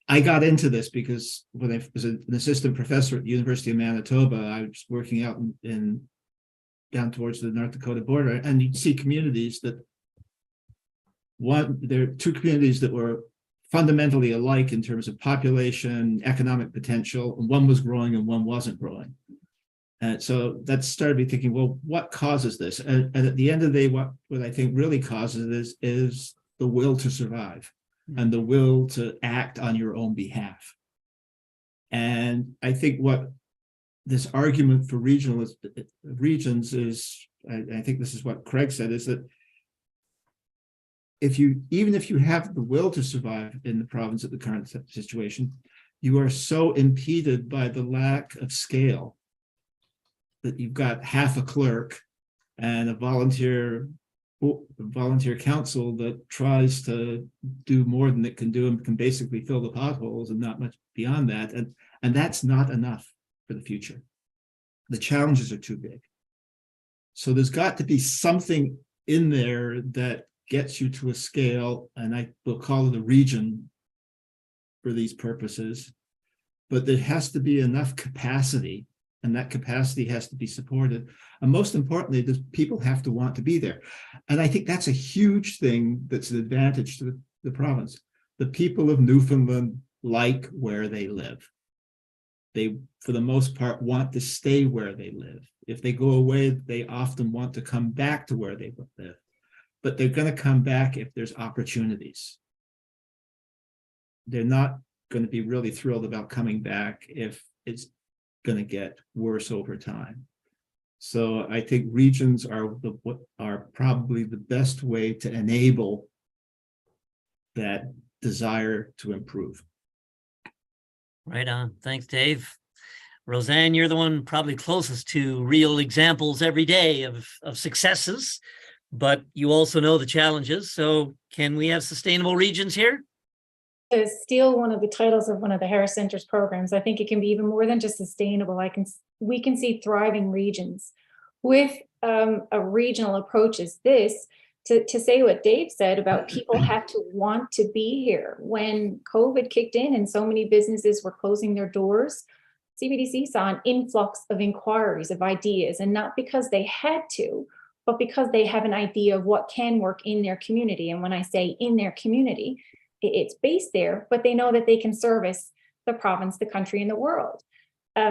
I got into this because when I was an assistant professor at the University of Manitoba, I was working out in down towards the North Dakota border, and you'd see communities that there are two communities that were fundamentally alike in terms of population, economic potential, and one was growing and one wasn't growing. And so that started me thinking, well, what causes this? And at the end of the day, what I think really causes it is the will to survive and the will to act on your own behalf. And I think what this argument for regions is, I think this is what Craig said, is that even if you have the will to survive in the province at the current situation, you are so impeded by the lack of scale that you've got half a clerk and a volunteer council that tries to do more than it can do and can basically fill the potholes and not much beyond that. And that's not enough for the future. The challenges are too big. So there's got to be something in there that gets you to a scale, and I will call it a region for these purposes, but there has to be enough capacity, and that capacity has to be supported. And most importantly, the people have to want to be there. And I think that's a huge thing that's an advantage to the province. The people of Newfoundland like where they live. They, for the most part, want to stay where they live. If they go away, they often want to come back to where they live. But they're going to come back if there's opportunities. They're not going to be really thrilled about coming back if it's going to get worse over time. So I think regions are probably the best way to enable that desire to improve. Right on. Thanks, Dave. Roseanne, you're the one probably closest to real examples every day of successes, but you also know the challenges. So can we have sustainable regions here? To steal one of the titles of one of the Harris Center's programs, I think it can be even more than just sustainable. We can see thriving regions with a regional approach as this. To say what Dave said about people have to want to be here. When COVID kicked in and so many businesses were closing their doors, CBDC saw an influx of inquiries, of ideas, and not because they had to, but because they have an idea of what can work in their community. And when I say in their community, it's based there, but they know that they can service the province, the country, and the world.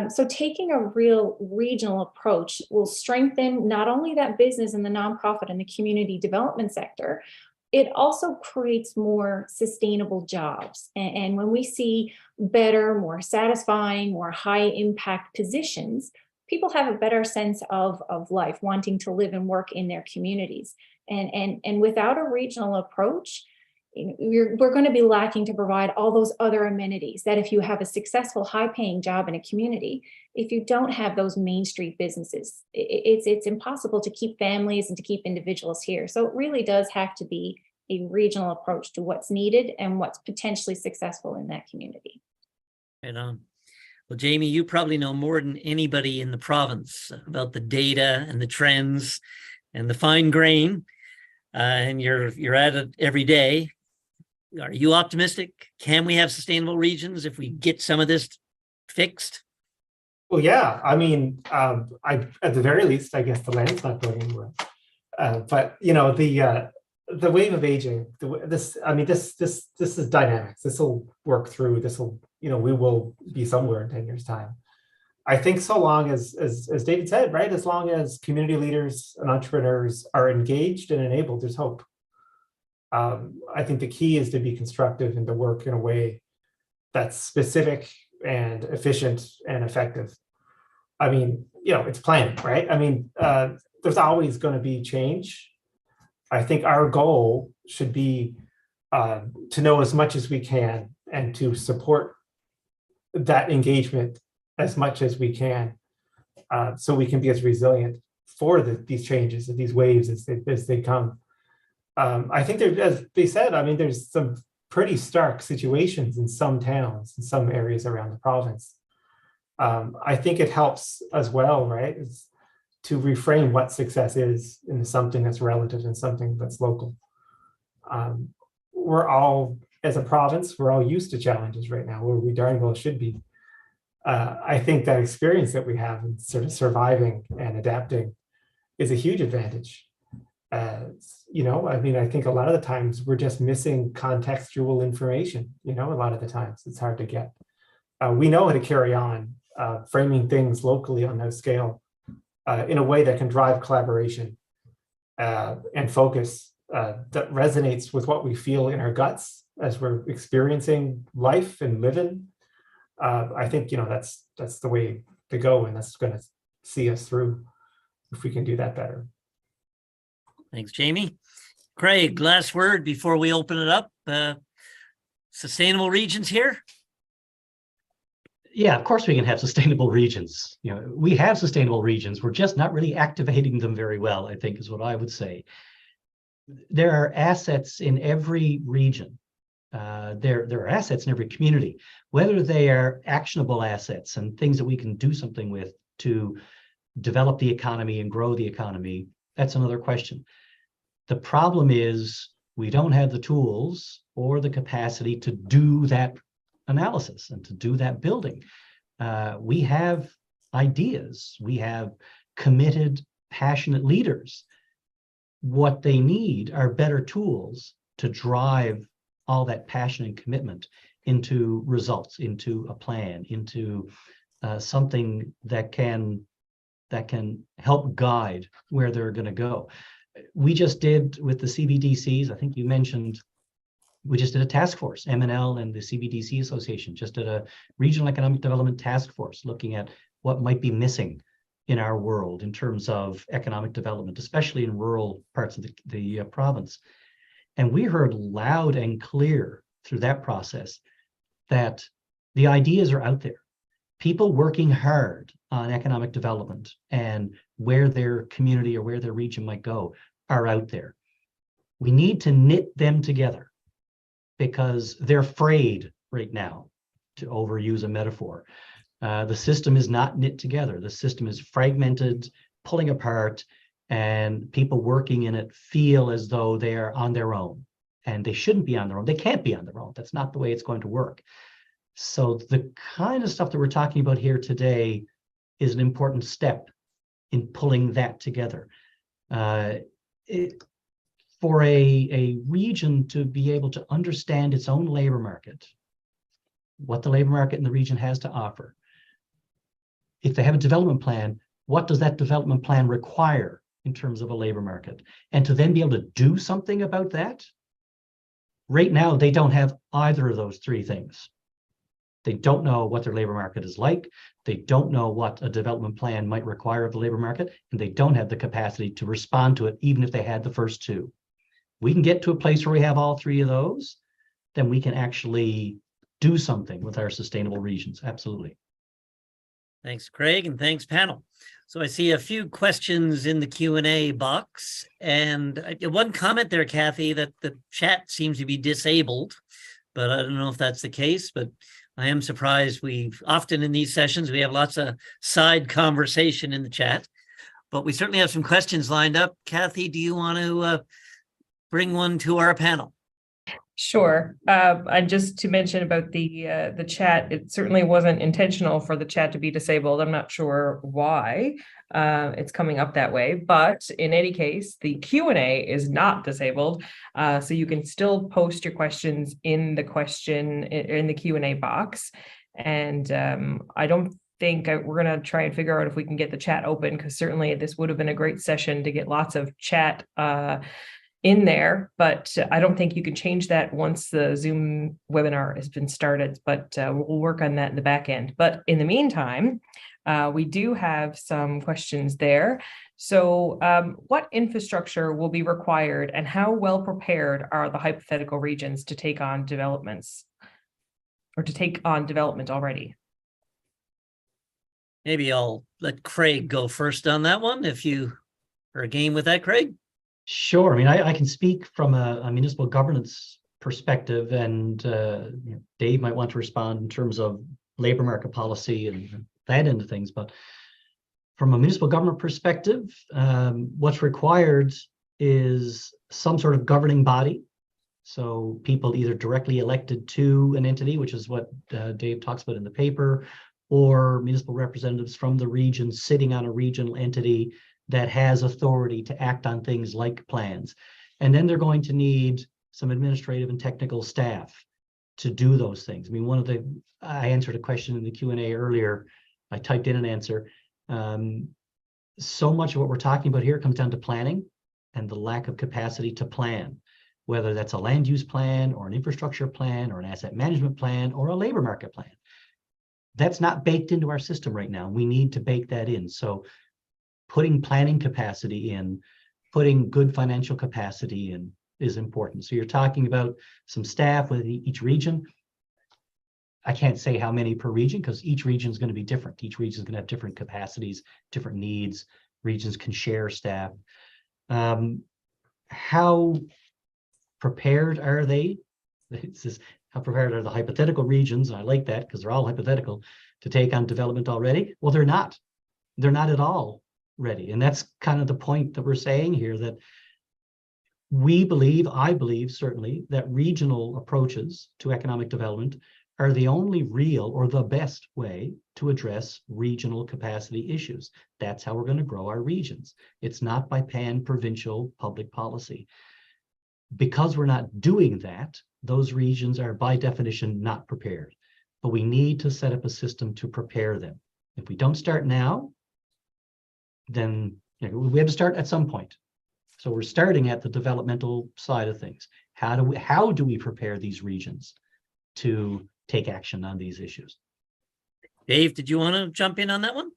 So taking a real regional approach will strengthen not only that business and the nonprofit and the community development sector, it also creates more sustainable jobs. And when we see better, more satisfying, more high impact positions, people have a better sense of life, wanting to live and work in their communities. And without a regional approach, we're going to be lacking to provide all those other amenities that if you have a successful, high-paying job in a community, if you don't have those Main Street businesses, it's impossible to keep families and to keep individuals here. So it really does have to be a regional approach to what's needed and what's potentially successful in that community. Right on. Well, Jamie, you probably know more than anybody in the province about the data and the trends and the fine grain, and you're at it every day. Are you optimistic? Can we have sustainable regions if we get some of this fixed? Well, yeah. I mean, at the very least, I guess the land's not going anywhere. But you know, the wave of aging. This is dynamics. This will work through. This will, we will be somewhere in 10 years' time. I think so long as David said, right, as long as community leaders and entrepreneurs are engaged and enabled, there's hope. I think the key is to be constructive and to work in a way that's specific and efficient and effective. I mean, it's planning, right? I mean, there's always going to be change. I think our goal should be to know as much as we can and to support that engagement as much as we can, so we can be as resilient for these changes and these waves as they come. I think there, as they said, I mean, there's some pretty stark situations in some towns, in some areas around the province. I think it helps as well, right, is to reframe what success is into something that's relative and something that's local. We're all, as a province, we're all used to challenges right now, where we darn well should be. I think that experience that we have in sort of surviving and adapting is a huge advantage. You know, I mean, I think a lot of the times we're just missing contextual information. You know, a lot of the times it's hard to get. We know how to carry on framing things locally on that scale in a way that can drive collaboration and focus that resonates with what we feel in our guts as we're experiencing life and living. I think, you know, that's the way to go, and that's going to see us through if we can do that better. Thanks, Jamie. Craig, last word before we open it up. Sustainable regions here? Yeah, of course we can have sustainable regions. You know, we have sustainable regions. We're just not really activating them very well, I think is what I would say. There are assets in every region. There are assets in every community, whether they are actionable assets and things that we can do something with to develop the economy and grow the economy. That's another question. The problem is we don't have the tools or the capacity to do that analysis and to do that building. We have ideas. We have committed, passionate leaders. What they need are better tools to drive all that passion and commitment into results, into a plan, into something that can help guide where they're going to go. We just did with the CBDCs, I think you mentioned, we just did a task force, MNL and the CBDC Association just did a regional economic development task force looking at what might be missing in our world in terms of economic development, especially in rural parts of the province. And we heard loud and clear through that process that the ideas are out there. People working hard on economic development and where their community or where their region might go are out there. We need to knit them together because they're afraid right now, to overuse a metaphor. The system is not knit together. The system is fragmented, pulling apart, and people working in it feel as though they are on their own, and they shouldn't be on their own. They can't be on their own. That's not the way it's going to work. So the kind of stuff that we're talking about here today is an important step in pulling that together. For a region to be able to understand its own labor market, what the labor market in the region has to offer, if they have a development plan, what does that development plan require in terms of a labor market? And to then be able to do something about that, right now they don't have either of those three things. They don't know what their labor market is like. They don't know what a development plan might require of the labor market, and they don't have the capacity to respond to it, even if they had the first two. We can get to a place where we have all three of those, then we can actually do something with our sustainable regions. Absolutely. Thanks, Craig, and thanks, panel. So I see a few questions in the Q&A box, and one comment there, Kathy, that the chat seems to be disabled, but I don't know if that's the case, but I am surprised. We've often in these sessions, we have lots of side conversation in the chat, but we certainly have some questions lined up. Kathy, do you want to bring one to our panel? Sure. And just to mention about the chat, it certainly wasn't intentional for the chat to be disabled. I'm not sure why it's coming up that way, but in any case, the Q&A is not disabled. So you can still post your questions in the Q&A box. And I don't think we're going to try and figure out if we can get the chat open, because certainly this would have been a great session to get lots of chat in there, but I don't think you can change that once the Zoom webinar has been started, but we'll work on that in the back end. But in the meantime, we do have some questions there. So what infrastructure will be required and how well prepared are the hypothetical regions to take on developments or to take on development already? Maybe I'll let Craig go first on that one, if you are game with that, Craig. Sure. I mean, I can speak from a municipal governance perspective, and Dave might want to respond in terms of labor market policy and that end of things. But from a municipal government perspective, what's required is some sort of governing body. So people either directly elected to an entity, which is what Dave talks about in the paper, or municipal representatives from the region sitting on a regional entity that has authority to act on things like plans. And then they're going to need some administrative and technical staff to do those things. I mean, I answered a question in the Q&A earlier. I typed in an answer. So much of what we're talking about here comes down to planning and the lack of capacity to plan, whether that's a land use plan or an infrastructure plan or an asset management plan or a labor market plan. That's not baked into our system right now. We need to bake that in. So putting planning capacity in, putting good financial capacity in is important. So you're talking about some staff with each region. I can't say how many per region because each region is going to be different. Each region is going to have different capacities, different needs. Regions can share staff. How prepared are they? How prepared are the hypothetical regions? I like that because they're all hypothetical to take on development already. Well, they're not. They're not at all ready. And that's kind of the point that we're saying here, that I believe certainly that regional approaches to economic development are the only real or the best way to address regional capacity issues. That's how we're going to grow our regions. It's not by pan-provincial public policy. Because we're not doing that, those regions are by definition not prepared. But we need to set up a system to prepare them. If we don't start now, then we have to start at some point. So we're starting at the developmental side of things. How do we prepare these regions to take action on these issues? Dave, did you want to jump in on that one?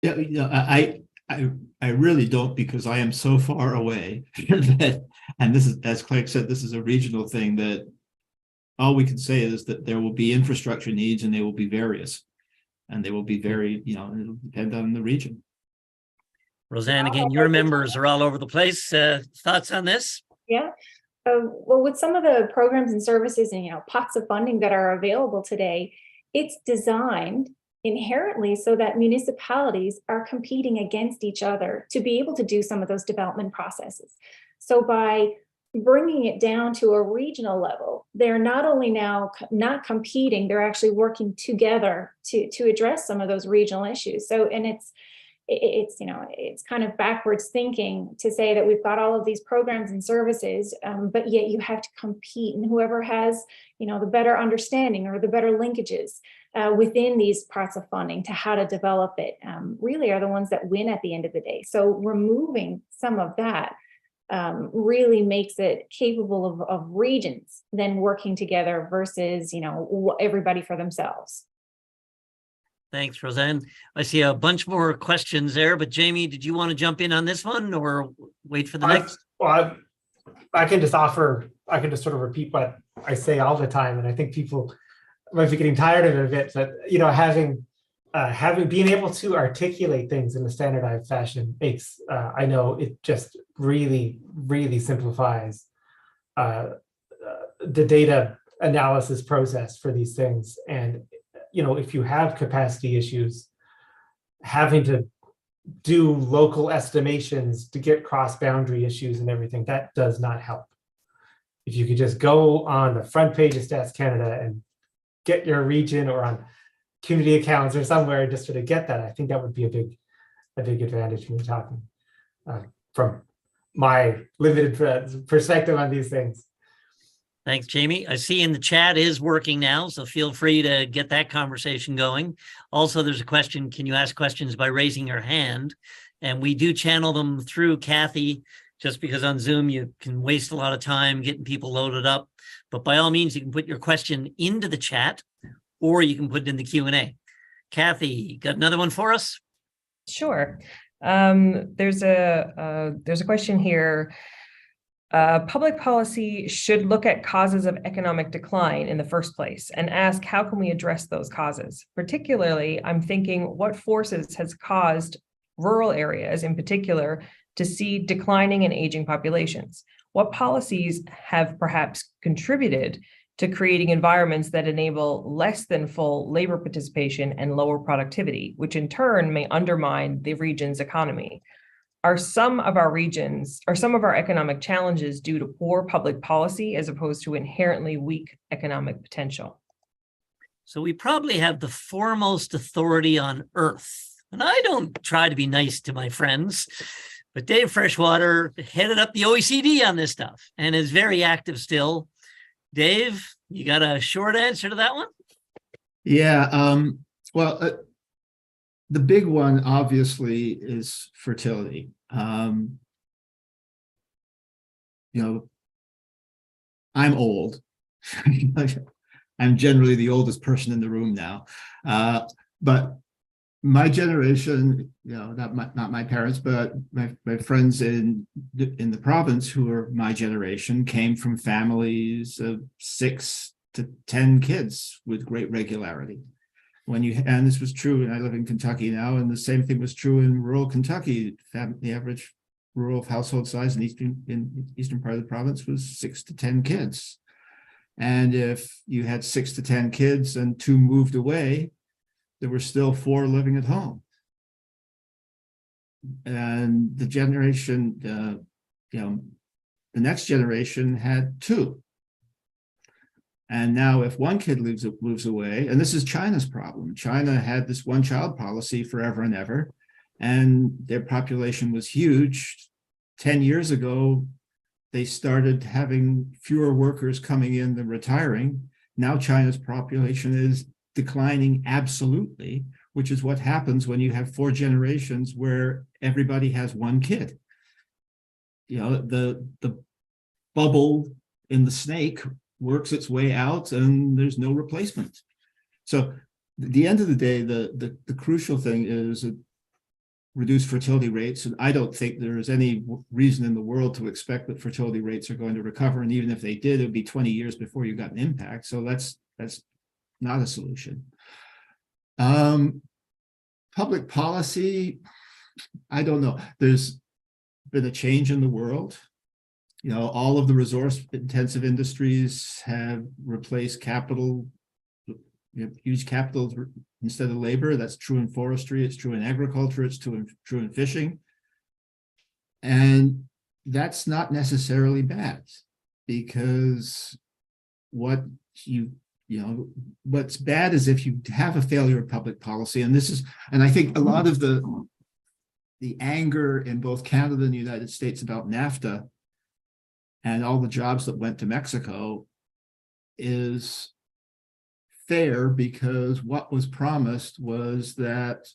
Yeah, I really don't, because I am so far away that, and this is, as Craig said, this is a regional thing that all we can say is that there will be infrastructure needs and they will be various, and they will be very, it'll depend on the region. Roseanne, again, your members are all over the place. Thoughts on this? Yeah. Well, with some of the programs and services and, pots of funding that are available today, it's designed inherently so that municipalities are competing against each other to be able to do some of those development processes. So by bringing it down to a regional level, they're not only now not competing, they're actually working together to address some of those regional issues. So, and it's kind of backwards thinking to say that we've got all of these programs and services, but yet you have to compete, and whoever has, the better understanding or the better linkages within these parts of funding to how to develop it really are the ones that win at the end of the day. So removing some of that really makes it capable of regions then working together versus, everybody for themselves. Thanks, Roseanne. I see a bunch more questions there, but Jamie, did you want to jump in on this one or wait for the next? Well, I can just sort of repeat what I say all the time, and I think people might be getting tired of it a bit, but being able to articulate things in a standardized fashion makes, I know it just really, really simplifies the data analysis process for these things. And if you have capacity issues, having to do local estimations to get cross-boundary issues and everything, that does not help. If you could just go on the front page of Stats Canada and get your region, or on community accounts or somewhere, just sort of get that, I think that would be a big advantage when you're talking from my limited perspective on these things. Thanks, Jamie. I see in the chat is working now, so feel free to get that conversation going. Also, there's a question, can you ask questions by raising your hand? And we do channel them through Kathy, just because on Zoom you can waste a lot of time getting people loaded up. But by all means, you can put your question into the chat, or you can put it in the Q&A. Kathy, got another one for us? Sure. There's a question here. Public policy should look at causes of economic decline in the first place and ask, how can we address those causes? Particularly, I'm thinking what forces has caused rural areas in particular to see declining and aging populations? What policies have perhaps contributed to creating environments that enable less than full labor participation and lower productivity, which in turn may undermine the region's economy? Are some of our economic challenges due to poor public policy as opposed to inherently weak economic potential? So we probably have the foremost authority on earth. And I don't try to be nice to my friends, but Dave Freshwater headed up the OECD on this stuff and is very active still. Dave, you got a short answer to that one? Yeah, well, the big one obviously is fertility. I'm old. I'm generally the oldest person in the room now. But my generation, not my parents, but my friends in the province who are my generation came from families of 6 to 10 kids with great regularity. And this was true, and I live in Kentucky now, and the same thing was true in rural Kentucky. The average rural household size in eastern part of the province was 6 to 10 kids. And if you had 6 to 10 kids and 2 moved away, there were still 4 living at home. And the generation, the next generation had 2. And now if 1 kid moves away, and this is China's problem. China had this one-child policy forever and ever, and their population was huge. 10 years ago, they started having fewer workers coming in than retiring. Now China's population is declining absolutely, which is what happens when you have 4 generations where everybody has 1 kid. The bubble in the snake works its way out and there's no replacement. So at the end of the day, the crucial thing is reduce fertility rates. And I don't think there is any reason in the world to expect that fertility rates are going to recover. And even if they did, it would be 20 years before you got an impact. So that's not a solution. Public policy, I don't know. There's been a change in the world. All of the resource-intensive industries have replaced capital. Huge capital instead of labor. That's true in forestry. It's true in agriculture. It's true in fishing. And that's not necessarily bad, because what's bad is if you have a failure of public policy. And I think a lot of the anger in both Canada and the United States about NAFTA and all the jobs that went to Mexico is fair, because what was promised was that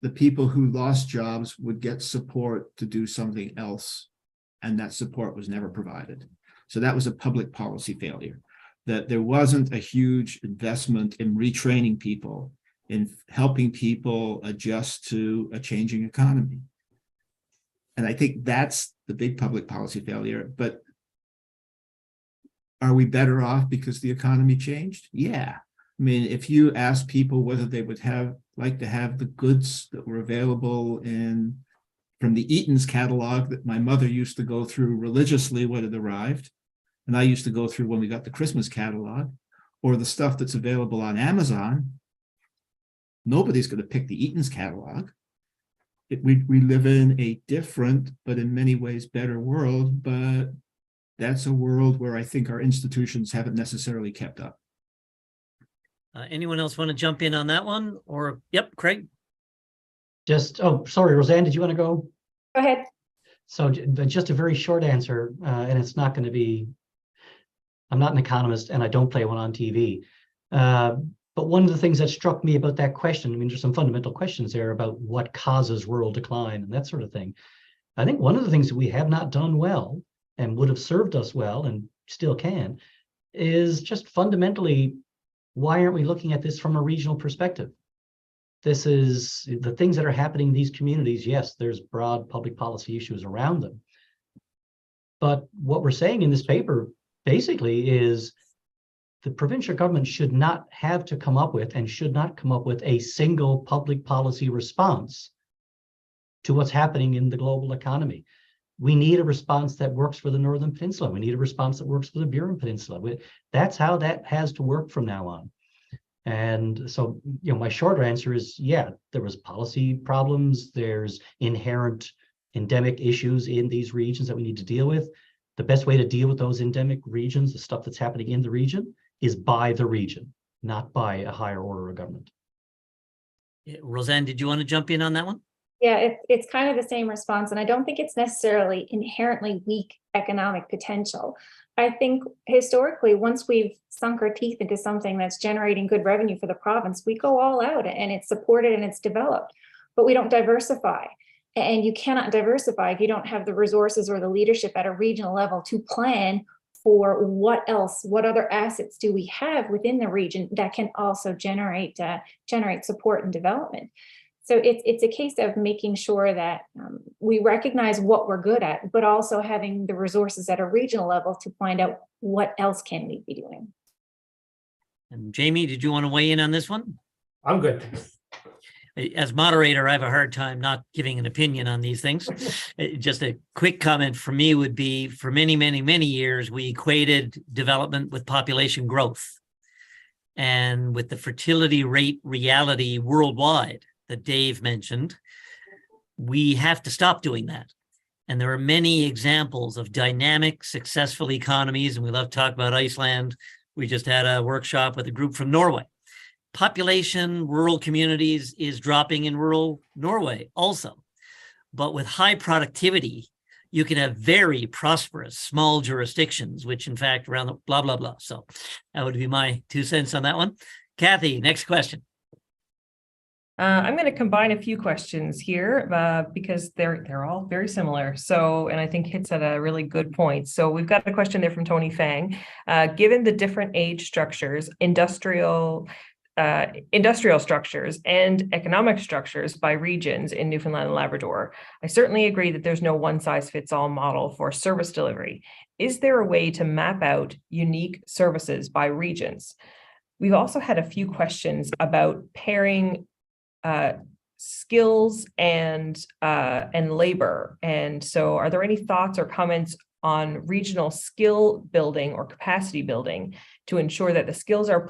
the people who lost jobs would get support to do something else, and that support was never provided. So that was a public policy failure, that there wasn't a huge investment in retraining people, in helping people adjust to a changing economy. And I think that's the big public policy failure. But are we better off because the economy changed? Yeah. I mean, if you ask people whether they would like to have the goods that were available from the Eaton's catalog that my mother used to go through religiously when it arrived, and I used to go through when we got the Christmas catalog, or the stuff that's available on Amazon, nobody's going to pick the Eaton's catalog. We live in a different, but in many ways better world, but that's a world where I think our institutions haven't necessarily kept up. Anyone else want to jump in on that one? Or, yep, Craig. Sorry, Roseanne, did you want to go? Go ahead. So just a very short answer, and it's not going to be, I'm not an economist and I don't play one on TV. But one of the things that struck me about that question, there's some fundamental questions there about what causes rural decline and that sort of thing. I think one of the things that we have not done well and would have served us well and still can is just fundamentally, why aren't we looking at this from a regional perspective? This is the things that are happening in these communities. Yes, there's broad public policy issues around them. But what we're saying in this paper basically is the provincial government should not have to come up with and should not come up with a single public policy response to what's happening in the global economy. We need a response that works for the Northern Peninsula. We need a response that works for the Burin Peninsula. That's how that has to work from now on. And so, my shorter answer is, yeah, there was policy problems. There's inherent endemic issues in these regions that we need to deal with. The best way to deal with those endemic regions, the stuff that's happening in the region, is by the region, not by a higher order of government. Roseanne, did you want to jump in on that one? Yeah, it's kind of the same response, and I don't think it's necessarily inherently weak economic potential. I think historically, once we've sunk our teeth into something that's generating good revenue for the province, we go all out and it's supported and it's developed, but we don't diversify. And you cannot diversify if you don't have the resources or the leadership at a regional level to plan for what other assets do we have within the region that can also generate support and development. So it's a case of making sure that we recognize what we're good at, but also having the resources at a regional level to find out what else can we be doing. And Jamie, did you want to weigh in on this one? I'm good. As moderator, I have a hard time not giving an opinion on these things. Just a quick comment from me would be, for many, many, many years, we equated development with population growth. And with the fertility rate reality worldwide that Dave mentioned, we have to stop doing that. And there are many examples of dynamic, successful economies, and we love to talk about Iceland. We just had a workshop with a group from Norway. Population, rural communities is dropping in rural Norway also. But with high productivity, you can have very prosperous small jurisdictions, which in fact around the blah, blah, blah. So that would be my 2 cents on that one. Kathy, next question. I'm going to combine a few questions here because they're all very similar. So, and I think hits at a really good point. So we've got a question there from Tony Fang. Given the different age structures, industrial structures and economic structures by regions in Newfoundland and Labrador, I certainly agree that there's no one-size-fits-all model for service delivery. Is there a way to map out unique services by regions? We've also had a few questions about pairing skills and labor. And so are there any thoughts or comments on regional skill building or capacity building to ensure that the skills are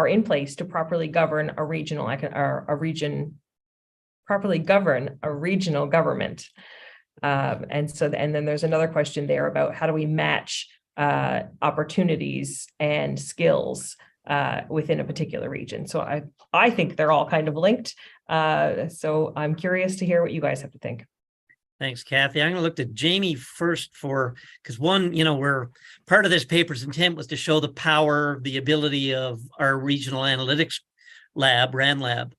in place to properly govern a regional government? And then there's another question there about how do we match opportunities and skills within a particular region. So I think they're all kind of linked. So I'm curious to hear what you guys have to think. Thanks, Kathy. I'm going to look to Jamie first because one, we're part of this paper's intent was to show the power, the ability of our regional analytics lab, RAN lab,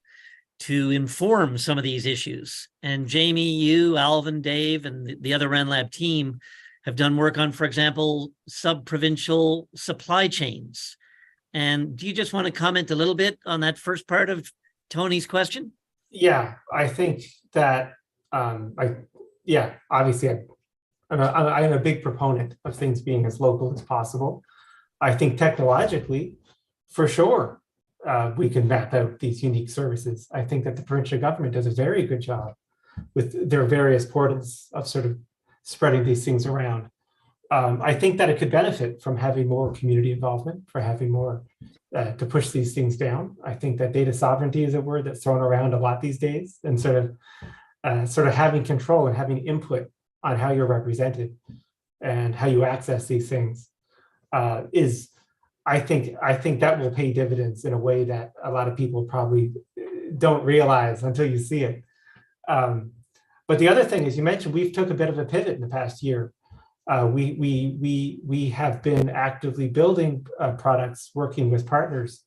to inform some of these issues. And Jamie, you, Alvin, Dave, and the other RAN lab team have done work on, for example, sub-provincial supply chains. And do you just want to comment a little bit on that first part of Tony's question? Yeah, I think that obviously I'm a big proponent of things being as local as possible. I think technologically, for sure, we can map out these unique services. I think that the provincial government does a very good job with their various portals of sort of spreading these things around. I think that it could benefit from having more community involvement, for having more to push these things down. I think that data sovereignty is a word that's thrown around a lot these days, and sort of having control and having input on how you're represented and how you access these things is, I think that will pay dividends in a way that a lot of people probably don't realize until you see it. But the other thing is, you mentioned we've took a bit of a pivot in the past year. We have been actively building products, working with partners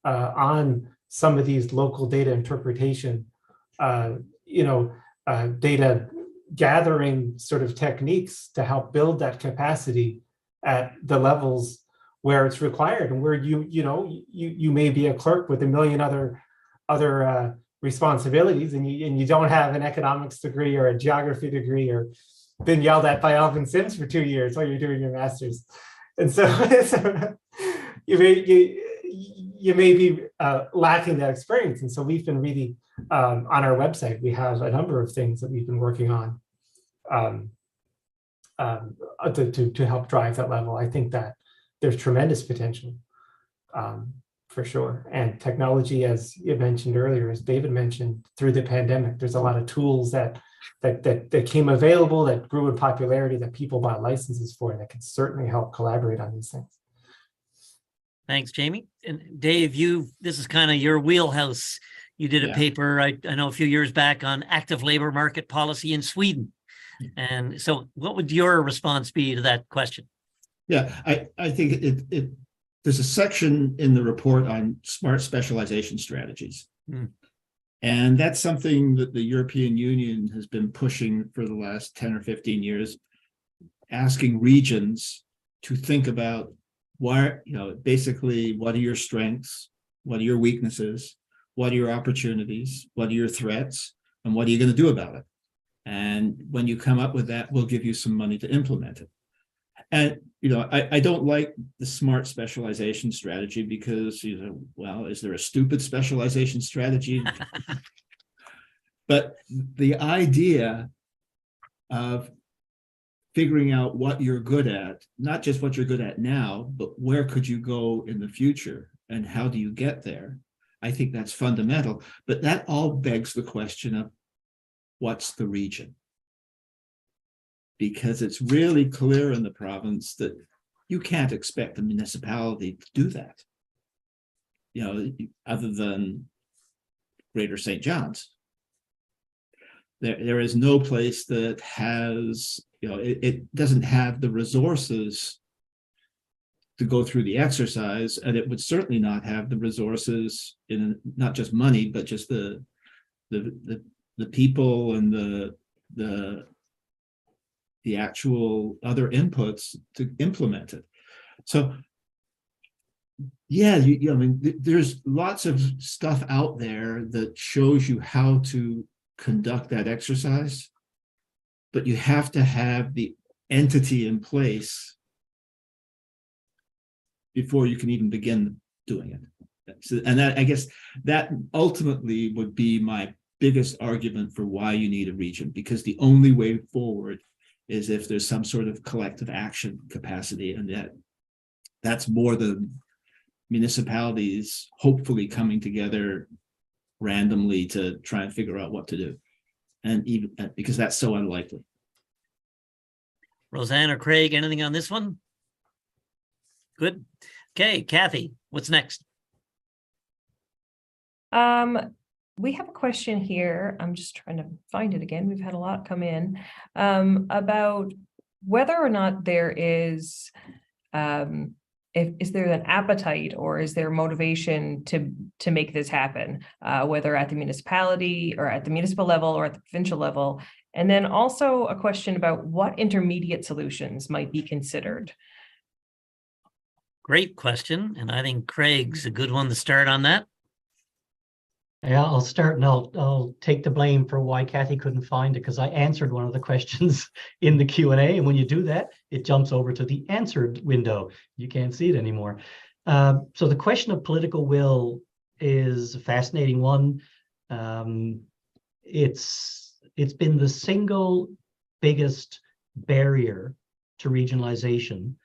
on some of these local data interpretation, data gathering sort of techniques to help build that capacity at the levels where it's required, and where you may be a clerk with a million other responsibilities, and you don't have an economics degree or a geography degree, or been yelled at by Alvin Sims for 2 years while you're doing your master's. And so you may be lacking that experience. And so we've been really On our website, we have a number of things that we've been working on to help drive that level. I think that there's tremendous potential for sure. And technology, as you mentioned earlier, as David mentioned, through the pandemic, there's a lot of tools that came available, that grew in popularity, that people bought licenses for, that can certainly help collaborate on these things. Thanks, Jamie. And Dave, this is kind of your wheelhouse. You did a Yeah. paper, I know, a few years back on active labor market policy in Sweden. And so what would your response be to that question? Yeah, I think there's a section in the report on smart specialization strategies. And that's something that the European Union has been pushing for the last 10 or 15 years, asking regions to think about basically, what are your strengths? What are your weaknesses? What are your opportunities? What are your threats? And what are you going to do about it? And when you come up with that, we'll give you some money to implement it. And, I don't like the smart specialization strategy because, well, is there a stupid specialization strategy? But the idea of figuring out what you're good at, not just what you're good at now, but where could you go in the future and how do you get there? I think that's fundamental. But that all begs the question of what's the region? Because it's really clear in the province that you can't expect a municipality to do that, other than Greater St. John's. There is no place that has, it doesn't have the resources to go through the exercise, and it would certainly not have the resources in not just money, but just the people and the actual other inputs to implement it. So, yeah, there's lots of stuff out there that shows you how to conduct that exercise, but you have to have the entity in place before you can even begin doing it. So, and that, I guess, that ultimately would be my biggest argument for why you need a region, because the only way forward is if there's some sort of collective action capacity, and that's more than municipalities hopefully coming together randomly to try and figure out what to do, and even because that's so unlikely. Roseanne or Craig, anything on this one? Good. Okay, Kathy, what's next? We have a question here. I'm just trying to find it again. We've had a lot come in about whether or not there is, is there an appetite or is there motivation to make this happen, whether at the municipality or at the municipal level or at the provincial level. And then also a question about what intermediate solutions might be considered. Great question. And I think Craig's a good one to start on that. Yeah, I'll start and I'll take the blame for why Kathy couldn't find it, because I answered one of the questions in the Q&A, and when you do that, it jumps over to the answered window. You can't see it anymore. So the question of political will is a fascinating one. It's been the single biggest barrier to regionalization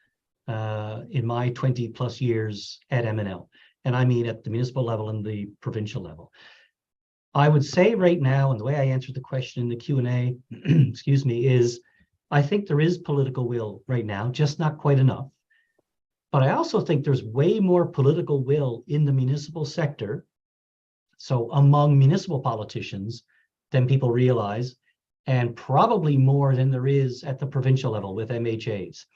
in my 20 plus years at MNL. And I mean at the municipal level and the provincial level. I would say right now, and the way I answered the question in the Q&A, excuse me, is I think there is political will right now, just not quite enough. But I also think there's way more political will in the municipal sector, so among municipal politicians, than people realize, and probably more than there is at the provincial level with MHAs.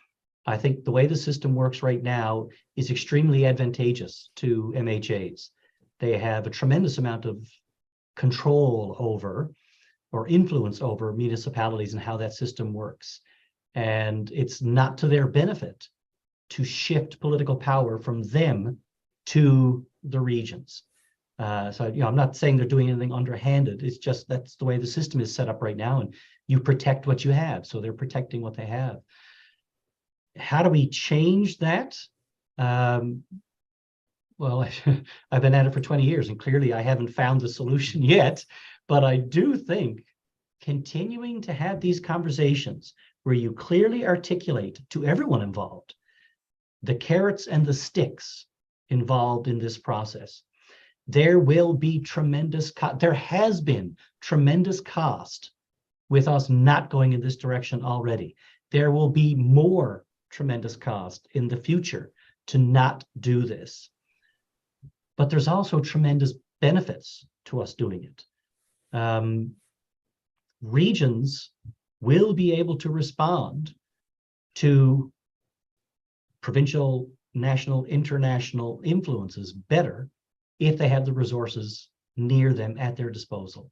I think the way the system works right now is extremely advantageous to MHAs. They have a tremendous amount of control over or influence over municipalities and how that system works. And it's not to their benefit to shift political power from them to the regions. So, I'm not saying they're doing anything underhanded. It's just that's the way the system is set up right now, and you protect what you have. So they're protecting what they have. How do we change that? Well, I've been at it for 20 years and clearly I haven't found the solution yet, but I do think continuing to have these conversations where you clearly articulate to everyone involved the carrots and the sticks involved in this process. There will be tremendous, there has been tremendous cost with us not going in this direction already. There will be more tremendous cost in the future to not do this. But there's also tremendous benefits to us doing it. Regions will be able to respond to provincial, national, international influences better if they have the resources near them at their disposal.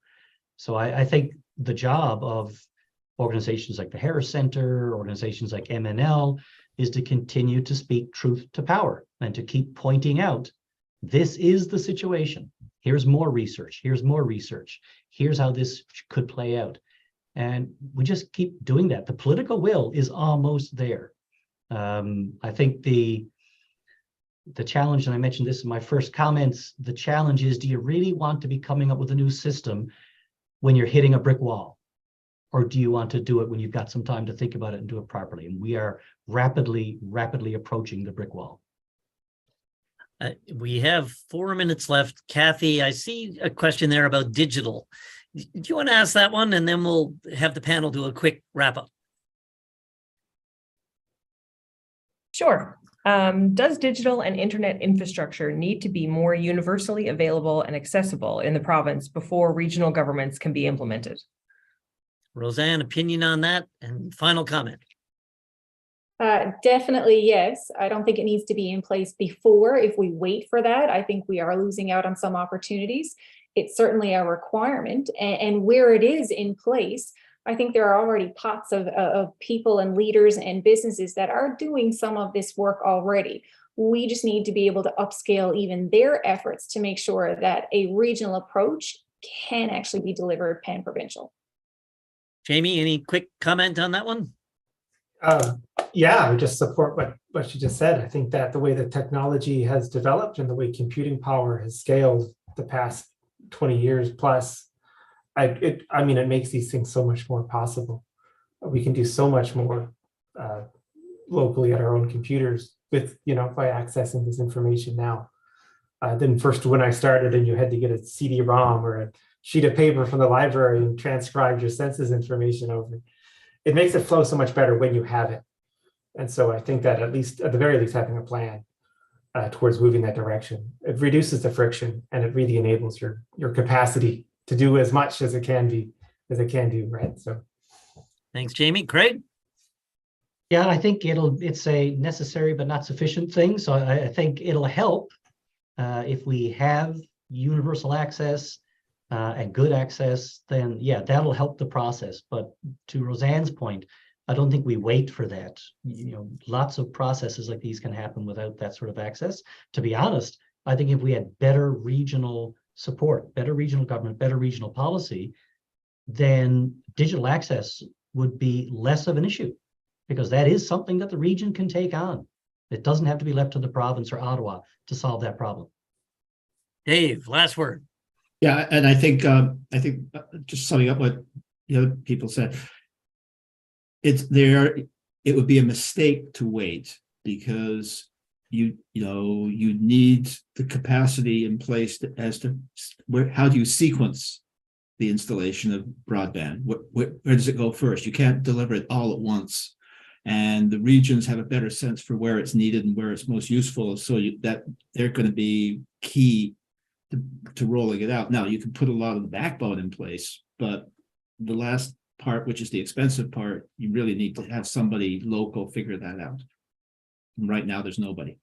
So I think the job of organizations like the Harris Center, organizations like MNL, is to continue to speak truth to power and to keep pointing out, this is the situation. Here's more research. Here's more research. Here's how this could play out. And we just keep doing that. The political will is almost there. I think the challenge, and I mentioned this in my first comments, the challenge is, do you really want to be coming up with a new system when you're hitting a brick wall? Or do you want to do it when you've got some time to think about it and do it properly? And we are rapidly approaching the brick wall. We have 4 minutes left. Kathy, I see a question there about digital. Do you want to ask that one? And then we'll have the panel do a quick wrap up. Sure. Does digital and internet infrastructure need to be more universally available and accessible in the province before regional governments can be implemented? Roseanne, opinion on that and final comment. Definitely, yes. I don't think it needs to be in place before. If we wait for that, I think we are losing out on some opportunities. It's certainly a requirement, and where it is in place, I think there are already pots of people and leaders and businesses that are doing some of this work already. We just need to be able to upscale even their efforts to make sure that a regional approach can actually be delivered pan-provincial. Jamie, any quick comment on that one? Yeah, I would just support what you just said. I think that the way that technology has developed and the way computing power has scaled the past 20 years plus, it makes these things so much more possible. We can do so much more locally at our own computers with, by accessing this information now. Than first when I started and you had to get a CD-ROM or a sheet of paper from the library and transcribe your census information over. It makes it flow so much better when you have it. And so I think that at the very least, having a plan towards moving that direction, it reduces the friction and it really enables your capacity to do as much as it can do, right? So thanks, Jamie. Craig? Yeah, I think it's a necessary but not sufficient thing. So I think it'll help if we have universal access and good access, then yeah, that'll help the process. But to Roseanne's point, I don't think we wait for that. Lots of processes like these can happen without that sort of access. To be honest, I think if we had better regional support, better regional government, better regional policy, then digital access would be less of an issue, because that is something that the region can take on. It doesn't have to be left to the province or Ottawa to solve that problem. Dave, last word. Yeah, and I think just summing up what the other people said, it would be a mistake to wait, because you need the capacity in place as to how do you sequence the installation of broadband? Where does it go first? You can't deliver it all at once, and the regions have a better sense for where it's needed and where it's most useful, so that they're going to be key to rolling it out. Now, you can put a lot of the backbone in place, but the last part, which is the expensive part, you really need to have somebody local figure that out. And right now, there's nobody.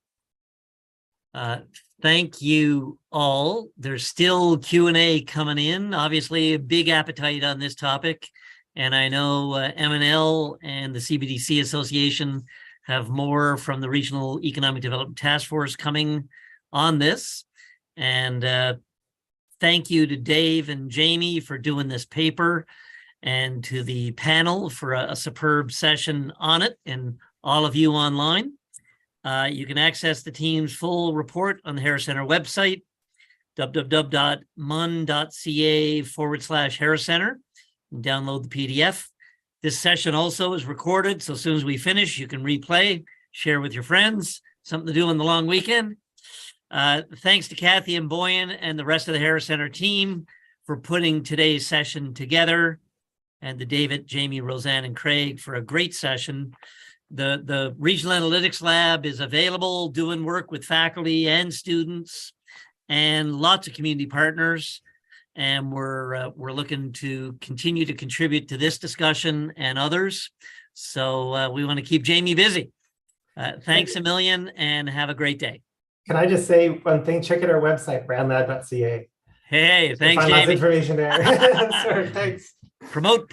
Thank you all. There's still Q&A coming in. Obviously, a big appetite on this topic. And I know MNL and the CBDC Association have more from the Regional Economic Development Task Force coming on this. And thank you to Dave and Jamie for doing this paper, and to the panel for a superb session on it, and all of you online. You can access the team's full report on the Harris Center website, www.mun.ca/Harris Center. Download the PDF. This session also is recorded, so as soon as we finish, you can replay, share with your friends, something to do on the long weekend. Thanks to Kathy and Boyan and the rest of the Harris Center team for putting today's session together, and to David, Jamie, Roseanne, and Craig for a great session. The Regional Analytics Lab is available, doing work with faculty and students and lots of community partners. And we're looking to continue to contribute to this discussion and others. So we want to keep Jamie busy. Thanks a million and have a great day. Can I just say one thing? Check out our website, brandlab.ca. Hey, thanks, Find lots of Jamie. information there. Sorry, thanks. Promote.